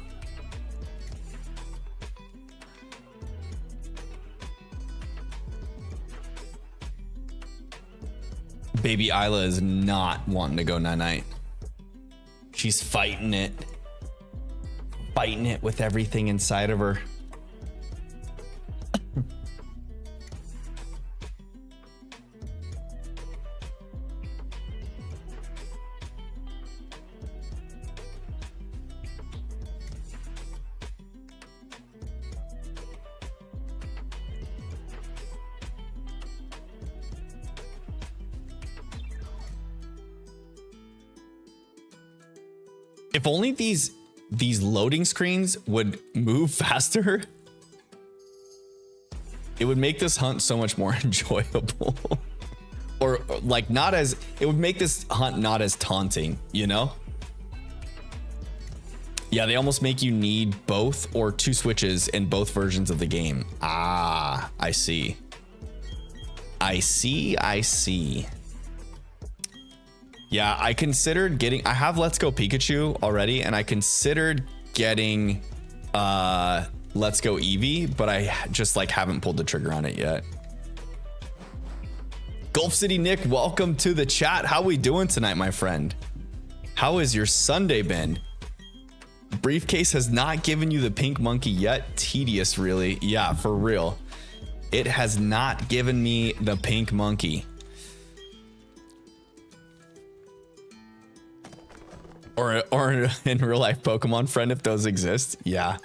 Baby Isla is not wanting to go night-night. She's fighting it. Fighting it with everything inside of her. If only these loading screens would move faster, it would make this hunt so much more enjoyable. Or like it would make this hunt not as taunting, you know? Yeah, they almost make you need both or two switches in both versions of the game. Ah, I see. I see. Yeah, I considered I have Let's Go Pikachu already, and I considered getting Let's Go Eevee, but I just like haven't pulled the trigger on it yet. Gulf City Nick, welcome to the chat. How we doing tonight, my friend? How has your Sunday been? Briefcase has not given you the pink monkey yet. Tedious, really. Yeah, for real. It has not given me the pink monkey. Or in real life Pokemon friend, if those exist. Yeah.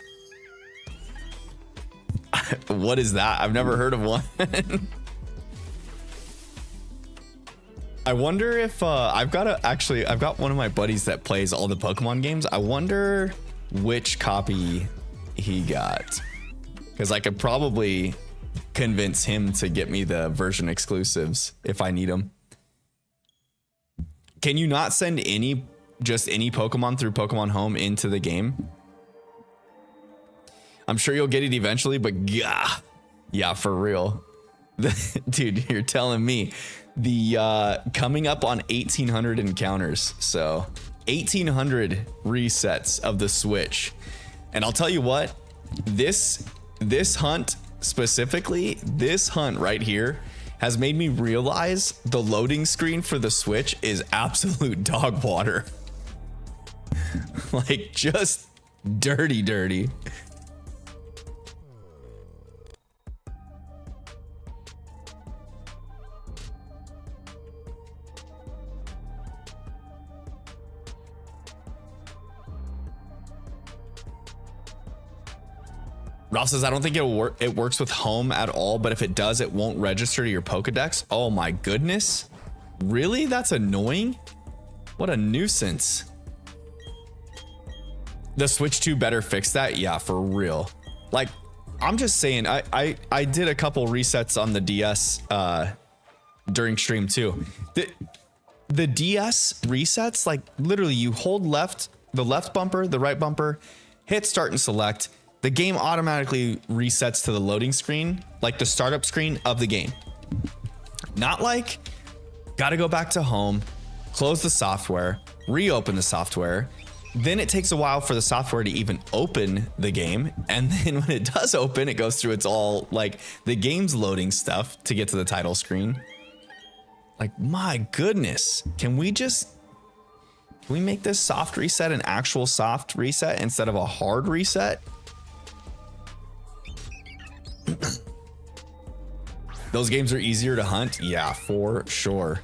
What is that? I've never heard of one. I wonder if I've got one of my buddies that plays all the Pokemon games. I wonder which copy he got? Because I could probably convince him to get me the version exclusives if I need them. Can you not send just any Pokemon through Pokemon Home into the game? I'm sure you'll get it eventually, but yeah, for real. Dude, you're telling me. The coming up on 1800 encounters. So 1800 resets of the Switch. And I'll tell you what, this hunt specifically, this hunt right here has made me realize the loading screen for the Switch is absolute dog water. Like, just dirty. Ralph says, I don't think it works with Home at all, but if it does, it won't register to your Pokedex. Oh my goodness. Really? That's annoying. What a nuisance. The Switch 2 better fix that. Yeah, for real. Like, I'm just saying, I did a couple resets on the DS during stream too. The DS resets, like literally you hold the left bumper, the right bumper, hit start and select. The game automatically resets to the loading screen, like the startup screen of the game. Not like, gotta go back to home, close the software, reopen the software. Then it takes a while for the software to even open the game. And then when it does open, it goes through its all like the game's loading stuff to get to the title screen. Like, my goodness, can we make this soft reset an actual soft reset instead of a hard reset? Those games are easier to hunt. Yeah, for sure.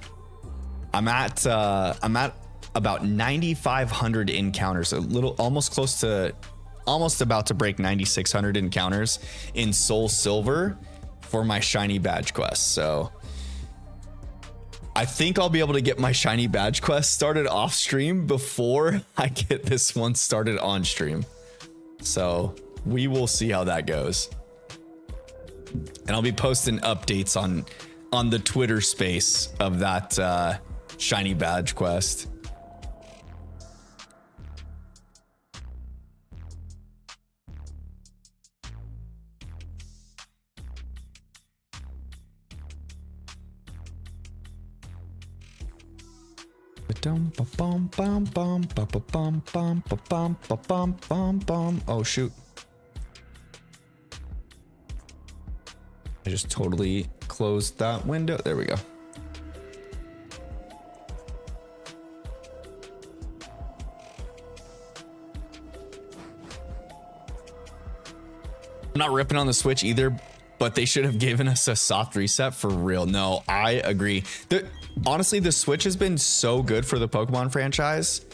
I'm at about 9,500 encounters, almost about to break 9,600 encounters in Soul Silver for my shiny badge quest. So I think I'll be able to get my shiny badge quest started off stream before I get this one started on stream. So we will see how that goes. And I'll be posting updates on the Twitter space of that shiny badge quest. Oh shoot. I just totally closed that window. There we go. I'm not ripping on the Switch either, but they should have given us a soft reset for real. No, I agree. Honestly, the Switch has been so good for the Pokemon franchise.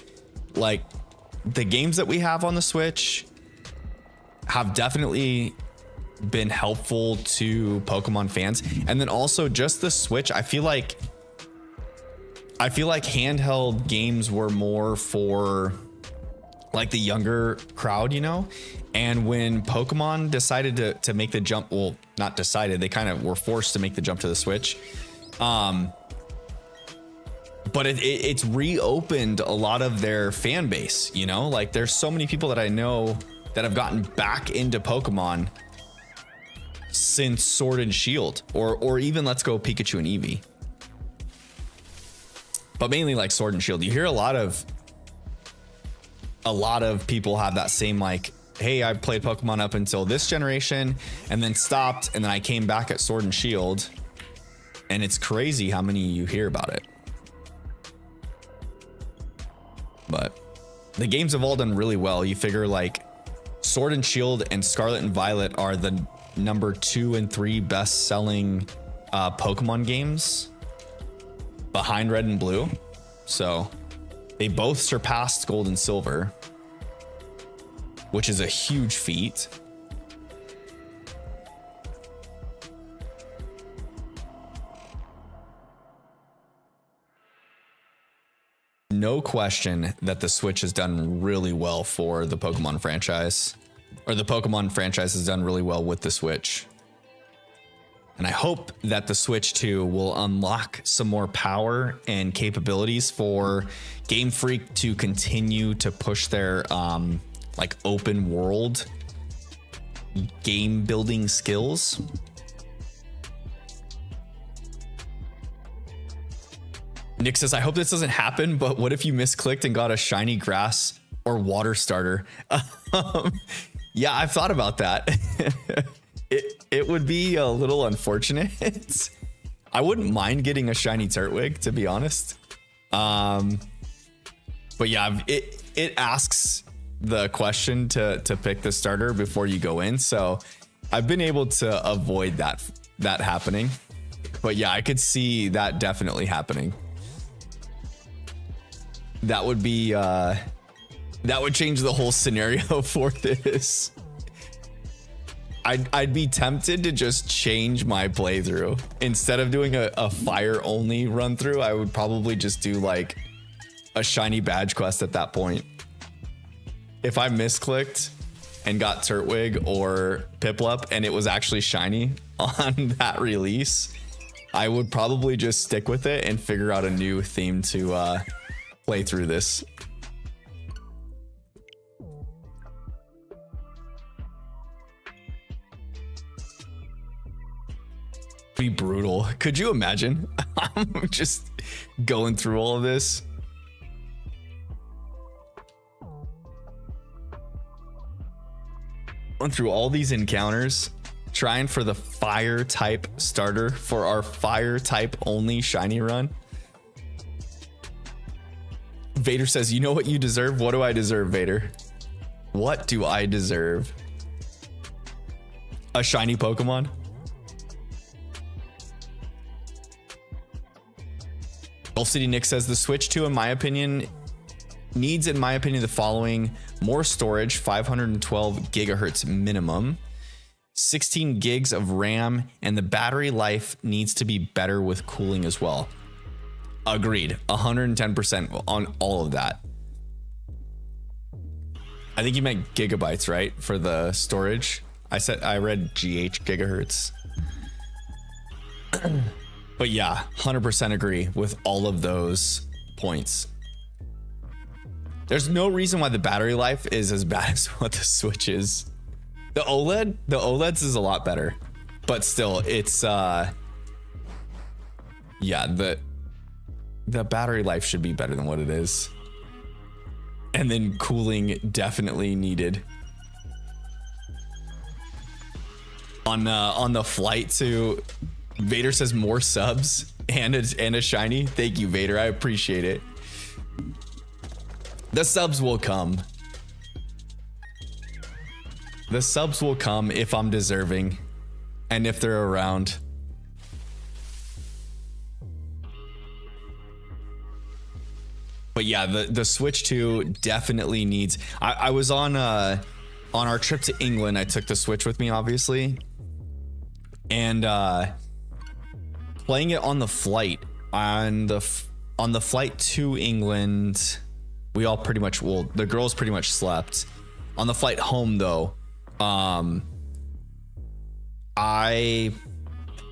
Like, the games that we have on the Switch have definitely been helpful to Pokemon fans. And then also just the Switch, I feel like handheld games were more for like the younger crowd, you know? And when Pokemon decided to make the jump, well, not decided, they kind of were forced to make the jump to the Switch. But it's reopened a lot of their fan base, you know? Like, there's so many people that I know that have gotten back into Pokemon since Sword and Shield, or even let's go Pikachu and Eevee. But mainly like Sword and Shield. You hear a lot of people have that same like, hey, I played Pokemon up until this generation and then stopped, and then I came back at Sword and Shield. And it's crazy how many you hear about it. But the games have all done really well. You figure like Sword and Shield and Scarlet and Violet are the number 2 and 3 best selling Pokemon games behind Red and Blue. So they both surpassed Gold and Silver, which is a huge feat. No question that the Switch has done really well for the Pokemon franchise. or the Pokemon franchise has done really well with the Switch. And I hope that the Switch 2 will unlock some more power and capabilities for Game Freak to continue to push their like open world game building skills. Nick says, I hope this doesn't happen, but what if you misclicked and got a shiny grass or water starter? Yeah, I've thought about that. It would be a little unfortunate. I wouldn't mind getting a shiny Turtwig, to be honest. But yeah, it asks the question to pick the starter before you go in, so I've been able to avoid that happening. But yeah, I could see that definitely happening. That would be that would change the whole scenario for this. I'd be tempted to just change my playthrough. Instead of doing a fire only run through, I would probably just do like a shiny badge quest at that point. If I misclicked and got Turtwig or Piplup and it was actually shiny on that release, I would probably just stick with it and figure out a new theme to play through this. Be brutal. Could you imagine? I'm just going through all of this. Going through all these encounters, trying for the fire type starter for our fire type only shiny run. Vader says, you know what you deserve? What do I deserve, Vader? What do I deserve? A shiny Pokemon? Gulf City Nick says the Switch 2, in my opinion, needs, the following: more storage, 512 gigahertz minimum, 16 gigs of RAM, and the battery life needs to be better with cooling as well. Agreed, 110% on all of that. I think you meant gigabytes, right? For the storage. I read GH, gigahertz. But yeah, 100% agree with all of those points. There's no reason why the battery life is as bad as what the Switch is. The OLEDs is a lot better, but still, it's yeah, the battery life should be better than what it is. And then cooling definitely needed. On the flight to, Vader says more subs and a shiny. Thank you, Vader. I appreciate it. The subs will come. The subs will come if I'm deserving and if they're around. But yeah, the Switch 2 definitely needs. I was on our trip to England. I took the Switch with me, obviously, and playing it on the flight on the flight to England, we all pretty much, well, the girls pretty much slept. On the flight home though, I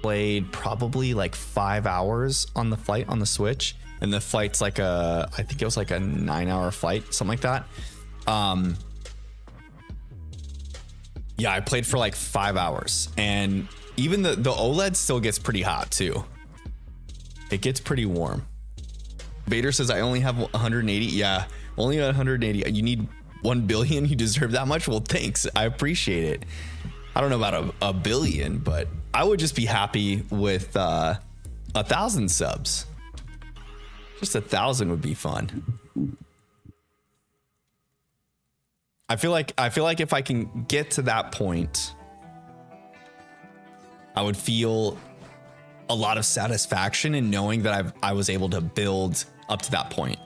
played probably like 5 hours on the flight on the Switch, and the flight's like I think it was like a 9-hour flight, something like that. Yeah, I played for like 5 hours, and even the OLED still gets pretty hot too. It gets pretty warm. Vader says, I only have 180. Yeah, only 180. You need 1 billion? You deserve that much? Well, thanks. I appreciate it. I don't know about a billion, but I would just be happy with 1,000 subs. Just 1,000 would be fun. I feel like if I can get to that point, I would feel a lot of satisfaction in knowing that I was able to build up to that point.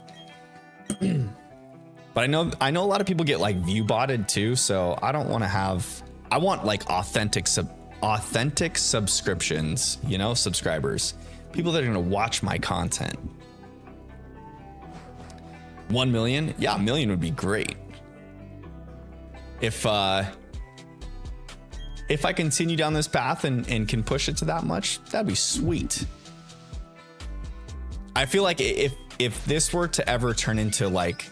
But I know a lot of people get like view botted too, so I don't want to have. I want like authentic subscriptions, you know, subscribers, people that are gonna watch my content. 1 million, yeah, 1 million would be great. if I continue down this path and can push it to that much, that'd be sweet. I feel like if this were to ever turn into like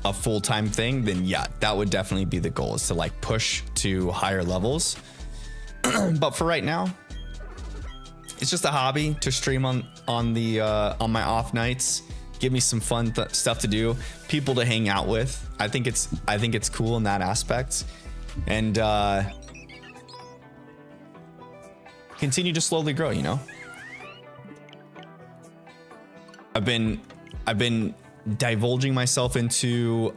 a full-time thing, then yeah, that would definitely be the goal, is to like push to higher levels. But for right now, it's just a hobby to stream on my off nights, give me some fun stuff to do, people to hang out with. I think it's cool in that aspect, and continue to slowly grow, you know. I've been divulging myself into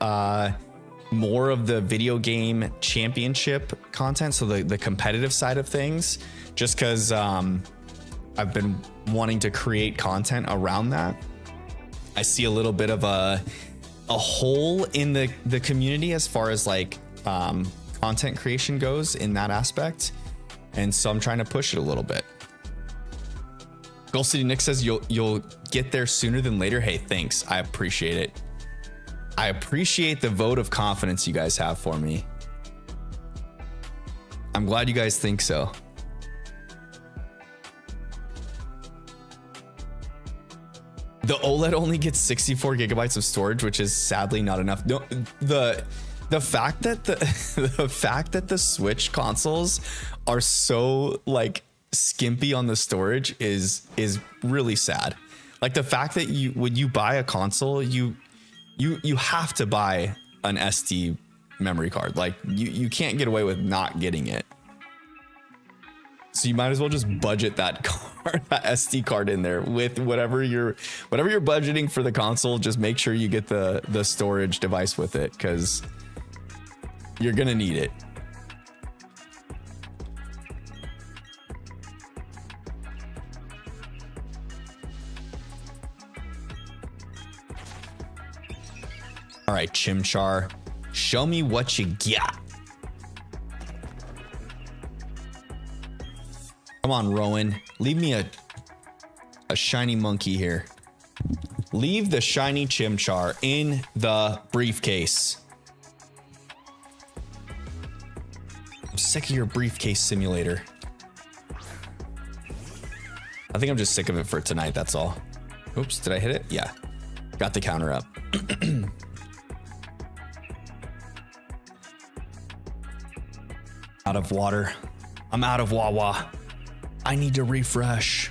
more of the video game championship content, so the competitive side of things, just because I've been wanting to create content around that. I see a little bit of a hole in the community as far as like content creation goes in that aspect, and so I'm trying to push it a little bit. Gold City Nick says you'll get there sooner than later. Hey, thanks. I appreciate it. I appreciate the vote of confidence you guys have for me. I'm glad you guys think so. The OLED only gets 64 gigabytes of storage, which is sadly not enough. No, the fact that the fact that the Switch consoles are so like skimpy on the storage is really sad. Like the fact that when you buy a console, you have to buy an SD memory card. Like you can't get away with not getting it. So you might as well just budget that card, that SD card in there with whatever you're budgeting for the console. Just make sure you get the storage device with it, because you're gonna need it. All right, Chimchar, show me what you got. Come on, Rowan. Leave me a shiny monkey here. Leave the shiny Chimchar in the briefcase. I'm sick of your briefcase simulator. I think I'm just sick of it for tonight, that's all. Oops, did I hit it? Yeah. Got the counter up. Out of water. I'm out of Wawa. I need to refresh.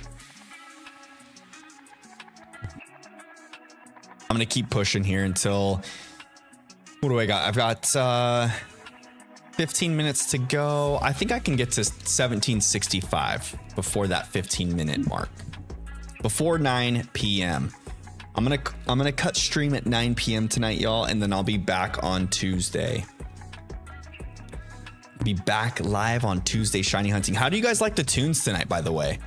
I'm gonna keep pushing here until, what do I got? I've got 15 minutes to go. I think I can get to 1765 before that 15-minute mark. Before 9 p.m. I'm gonna cut stream at 9 p.m. tonight, y'all, and then I'll be back on Tuesday. Be back live on Tuesday shiny hunting. How do you guys like the tunes tonight, by the way?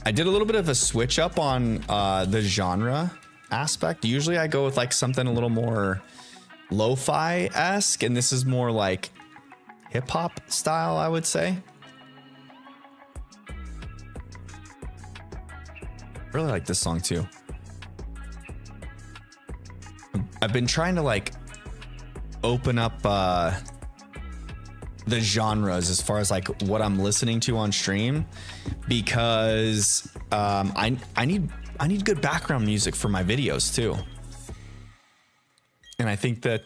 I did a little bit of a switch up on the genre aspect. Usually I go with like something a little more lo-fi-esque, and this is more like hip-hop style, I would say. I really like this song too. I've been trying to like open up the genres as far as like what I'm listening to on stream, because I need good background music for my videos too. And I think that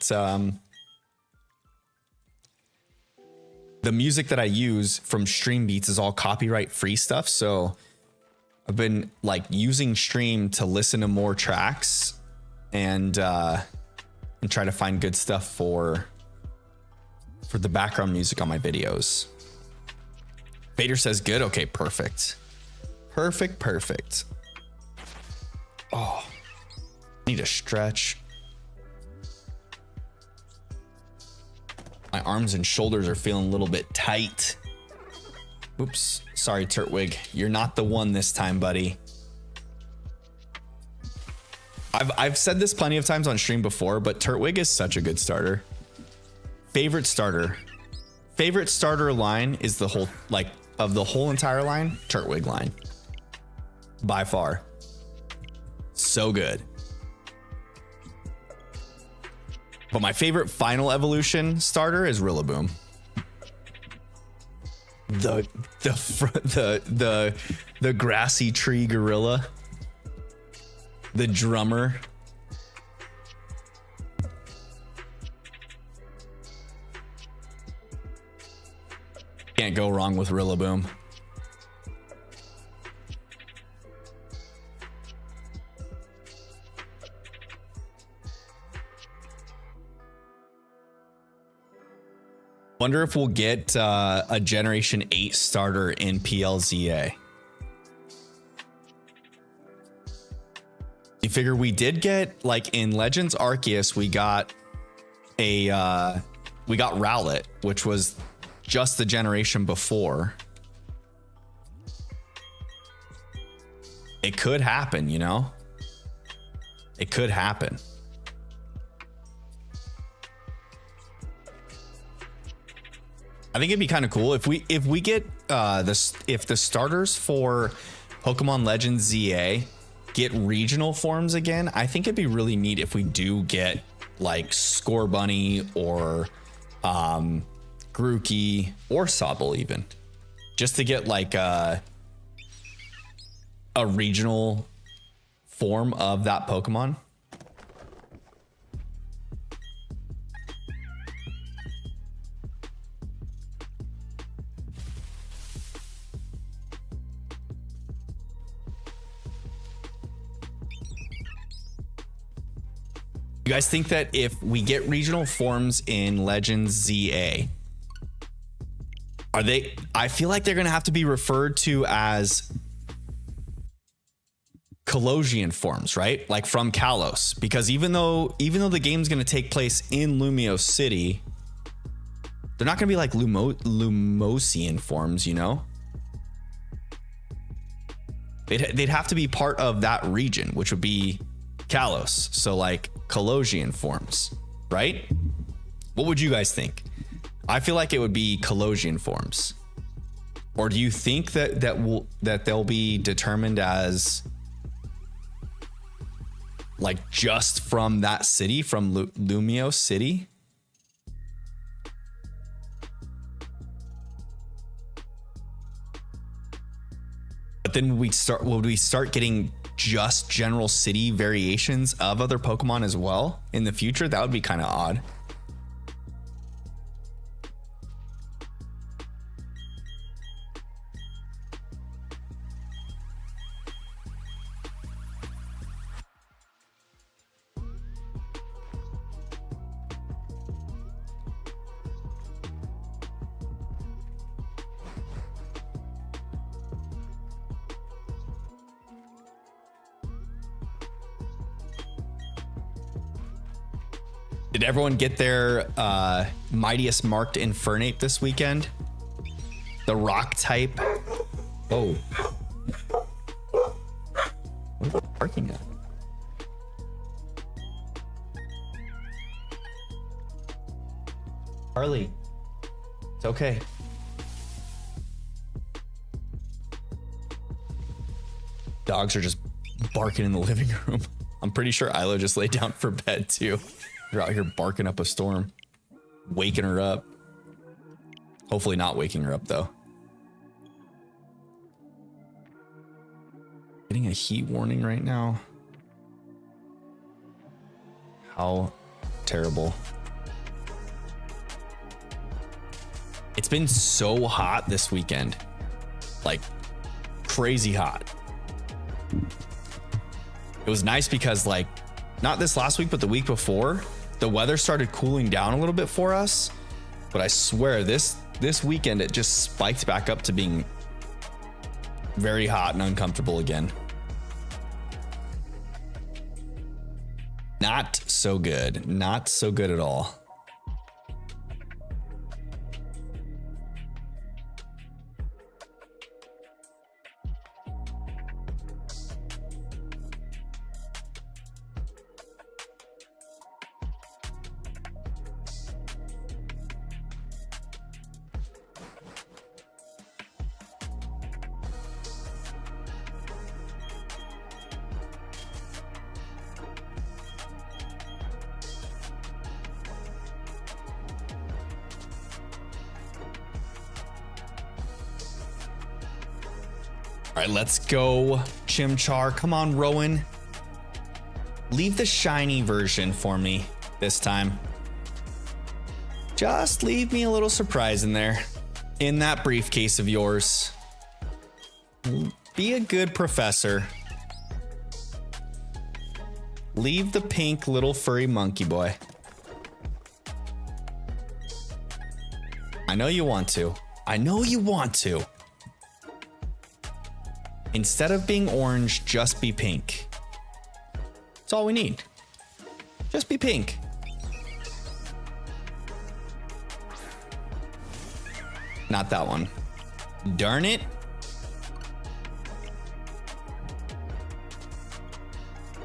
the music that I use from Stream Beats is all copyright free stuff, so I've been like using Stream to listen to more tracks and try to find good stuff for the background music on my videos. Vader says good. Okay, perfect. Perfect. Oh, need a stretch. My arms and shoulders are feeling a little bit tight. Oops, sorry, Turtwig. You're not the one this time, buddy. I've said this plenty of times on stream before, but Turtwig is such a good starter. Favorite starter line is the whole, like, of the whole entire line, Turtwig line. By far. So good. But my favorite final evolution starter is Rillaboom. The the grassy tree gorilla. The drummer. Can't go wrong with Rillaboom. Wonder if we'll get a Generation 8 starter in PLZA. You figure we did get, like in Legends Arceus, we got Rowlet, which was just the generation before. It could happen, you know? It could happen. I think it'd be kind of cool if we get if the starters for Pokemon Legends ZA get regional forms again. I think it'd be really neat if we do get like Scorbunny or Grookey or Sobble even, just to get like a regional form of that Pokemon. You guys think that if we get regional forms in Legends ZA, I feel like they're going to have to be referred to as Colosian forms, right? Like from Kalos, because even though the game's going to take place in Lumiose City, they're not going to be like Lumosian forms, you know? They'd have to be part of that region, which would be Kalos. So like Colosian forms, right? What would you guys think? I feel like it would be Colosian forms. Or do you think that they'll be determined as like just from that city, from Lumiose City? But then would we start getting just general city variations of other Pokemon as well in the future? That would be kind of odd. Did everyone get their Mightiest Marked Infernape this weekend? The rock type. Oh. What are they barking at? Harley. It's okay. Dogs are just barking in the living room. I'm pretty sure Isla just laid down for bed too. You're out here barking up a storm, waking her up. Hopefully not waking her up though. Getting a heat warning right now. How terrible. It's been so hot this weekend. Like crazy hot. It was nice because like, not this last week, but the week before, the weather started cooling down a little bit for us. But I swear this weekend, it just spiked back up to being very hot and uncomfortable again. Not so good. Not so good at all. right, let's go. Chimchar. Come on, Rowan. Leave the shiny version for me this time. Just leave me a little surprise in there. In that briefcase of yours. Be a good professor. Leave the pink little furry monkey boy. I know you want to. I know you want to. Instead of being orange, just be pink. That's all we need. Just be pink. Not that one. Darn it.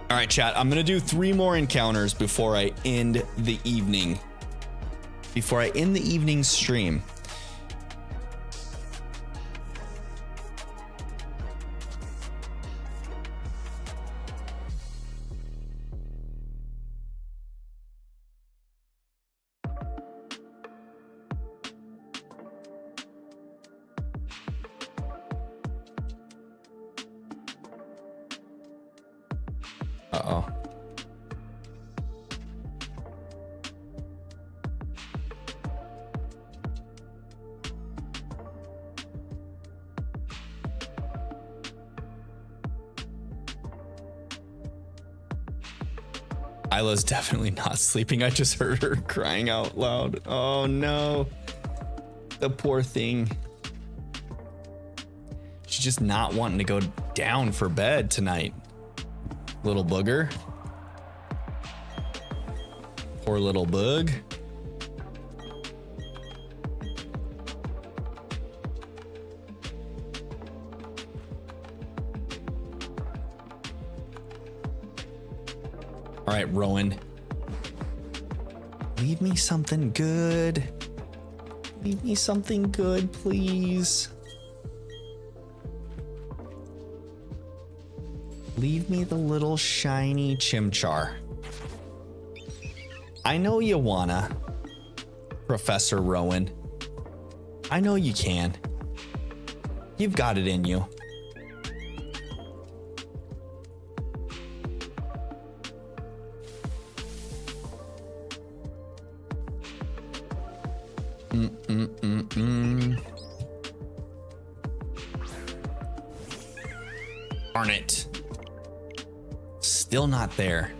All right, chat. I'm going to do 3 more encounters before I end the evening. Before I end the evening stream. Uh-oh. Isla's definitely not sleeping. I just heard her crying out loud. Oh no. The poor thing. She's just not wanting to go down for bed tonight. Little booger. Poor little bug. All right, Rowan. Leave me something good. Leave me something good, please. Leave me the little shiny Chimchar. I know you wanna, Professor Rowan. I know you can. You've got it in you. Darn it. Still not there.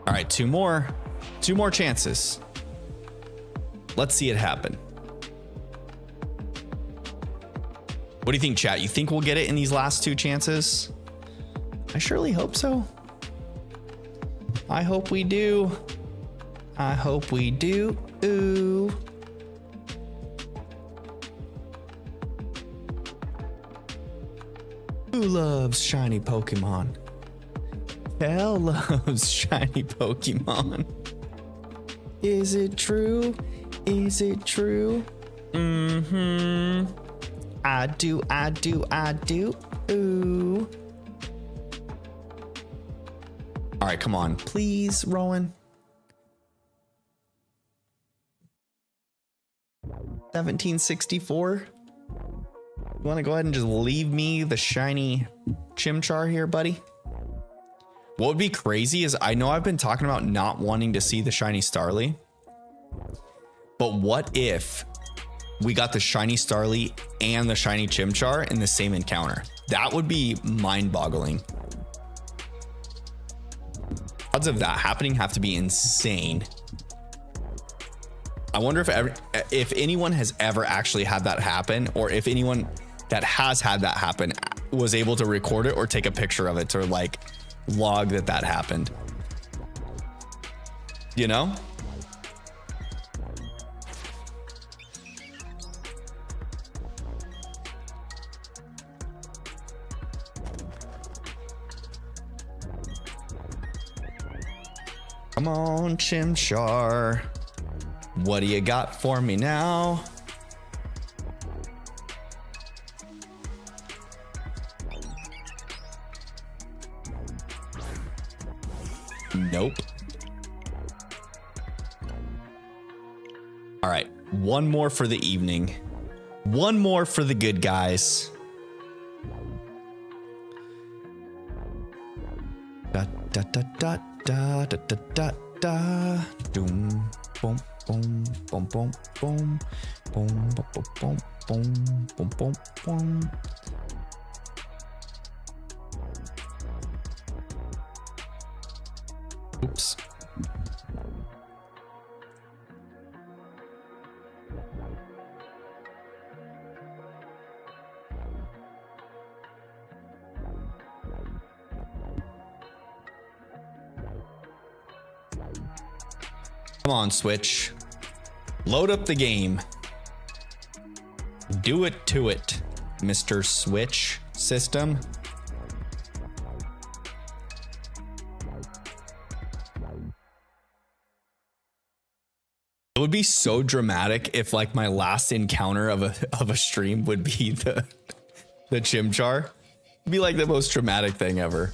All right, 2 more. 2 more chances. Let's see it happen. What do you think, chat? You think we'll get it in these last 2 chances? I surely hope so. I hope we do. I hope we do. Ooh. Who loves shiny Pokemon? Hell loves shiny Pokemon. Is it true? Is it true? Mm-hmm. I do, I do, I do. Ooh. All right, come on. Please, Rowan. 1764. You want to go ahead and just leave me the shiny Chimchar here, buddy? What would be crazy is I know I've been talking about not wanting to see the shiny Starly. But what if we got the shiny Starly and the shiny Chimchar in the same encounter? That would be mind-boggling. Odds of that happening have to be insane. I wonder if anyone has ever actually had that happen, or if anyone that has had that happen was able to record it or take a picture of it or like log that happened. You know? Come on, Chimchar. What do you got for me now? Nope. All right, 1 more for the evening. One more for the good guys. Da da da da da da da da da. Doom, boom, boom, boom, boom, boom, boom, boom, boom, boom, boom, boom, boom. Oops. Come on, Switch. Load up the game. Do it to it, Mr. Switch system. It would be so dramatic if like my last encounter of a stream would be the Chimchar. It'd be like the most dramatic thing ever.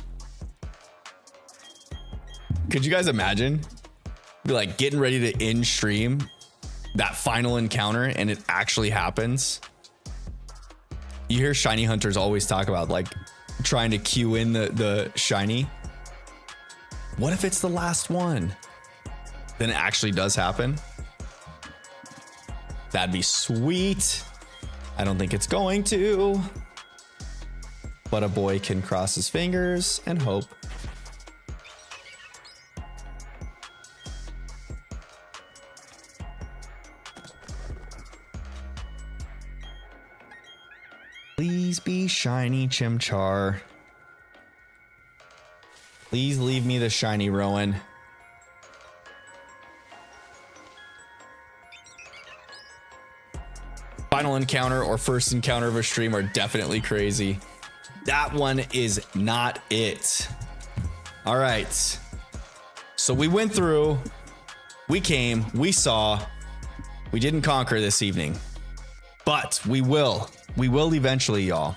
Could you guys imagine? Be like getting ready to end stream that final encounter and it actually happens. You hear shiny hunters always talk about like trying to queue in the shiny. What if it's the last one? Then it actually does happen. That'd be sweet. I don't think it's going to, but a boy can cross his fingers and hope. Please be shiny, Chimchar. Please leave me the shiny Rowan. Final encounter or first encounter of a stream are definitely crazy. That one is not it. All right. So we went through, we came, we saw, we didn't conquer this evening, but we will. We will eventually, y'all.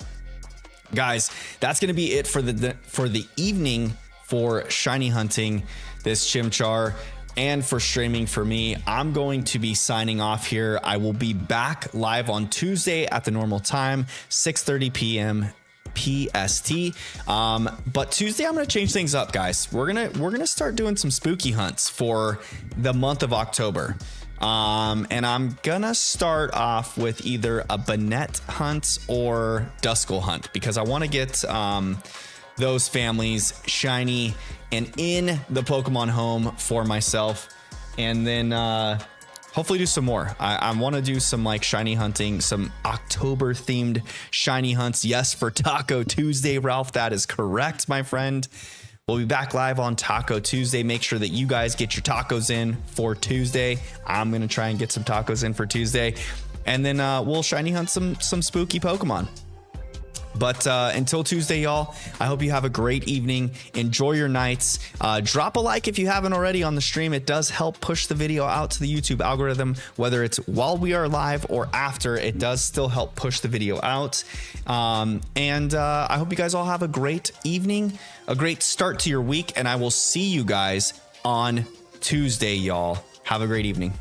Guys, that's going to be it for the evening for shiny hunting this Chimchar and for streaming for me. I'm going to be signing off here. I will be back live on Tuesday at the normal time, 6:30 p.m. PST. But Tuesday I'm going to change things up, guys. We're going to start doing some spooky hunts for the month of October. And I'm gonna start off with either a Banette hunt or Duskull hunt because I want to get those families shiny and in the Pokemon home for myself, and then hopefully do some more. I want to do some like shiny hunting, some October themed shiny hunts. Yes, for Taco Tuesday, Ralph, that is correct, my friend. We'll be back live on Taco Tuesday. Make sure that you guys get your tacos in for Tuesday. I'm going to try and get some tacos in for Tuesday. And then we'll shiny hunt some spooky Pokemon. But until Tuesday, y'all, I hope you have a great evening. Enjoy your nights. Drop a like if you haven't already on the stream. It does help push the video out to the YouTube algorithm, whether it's while we are live or after. It does still help push the video out. And I hope you guys all have a great evening, a great start to your week, and I will see you guys on Tuesday, y'all. Have a great evening.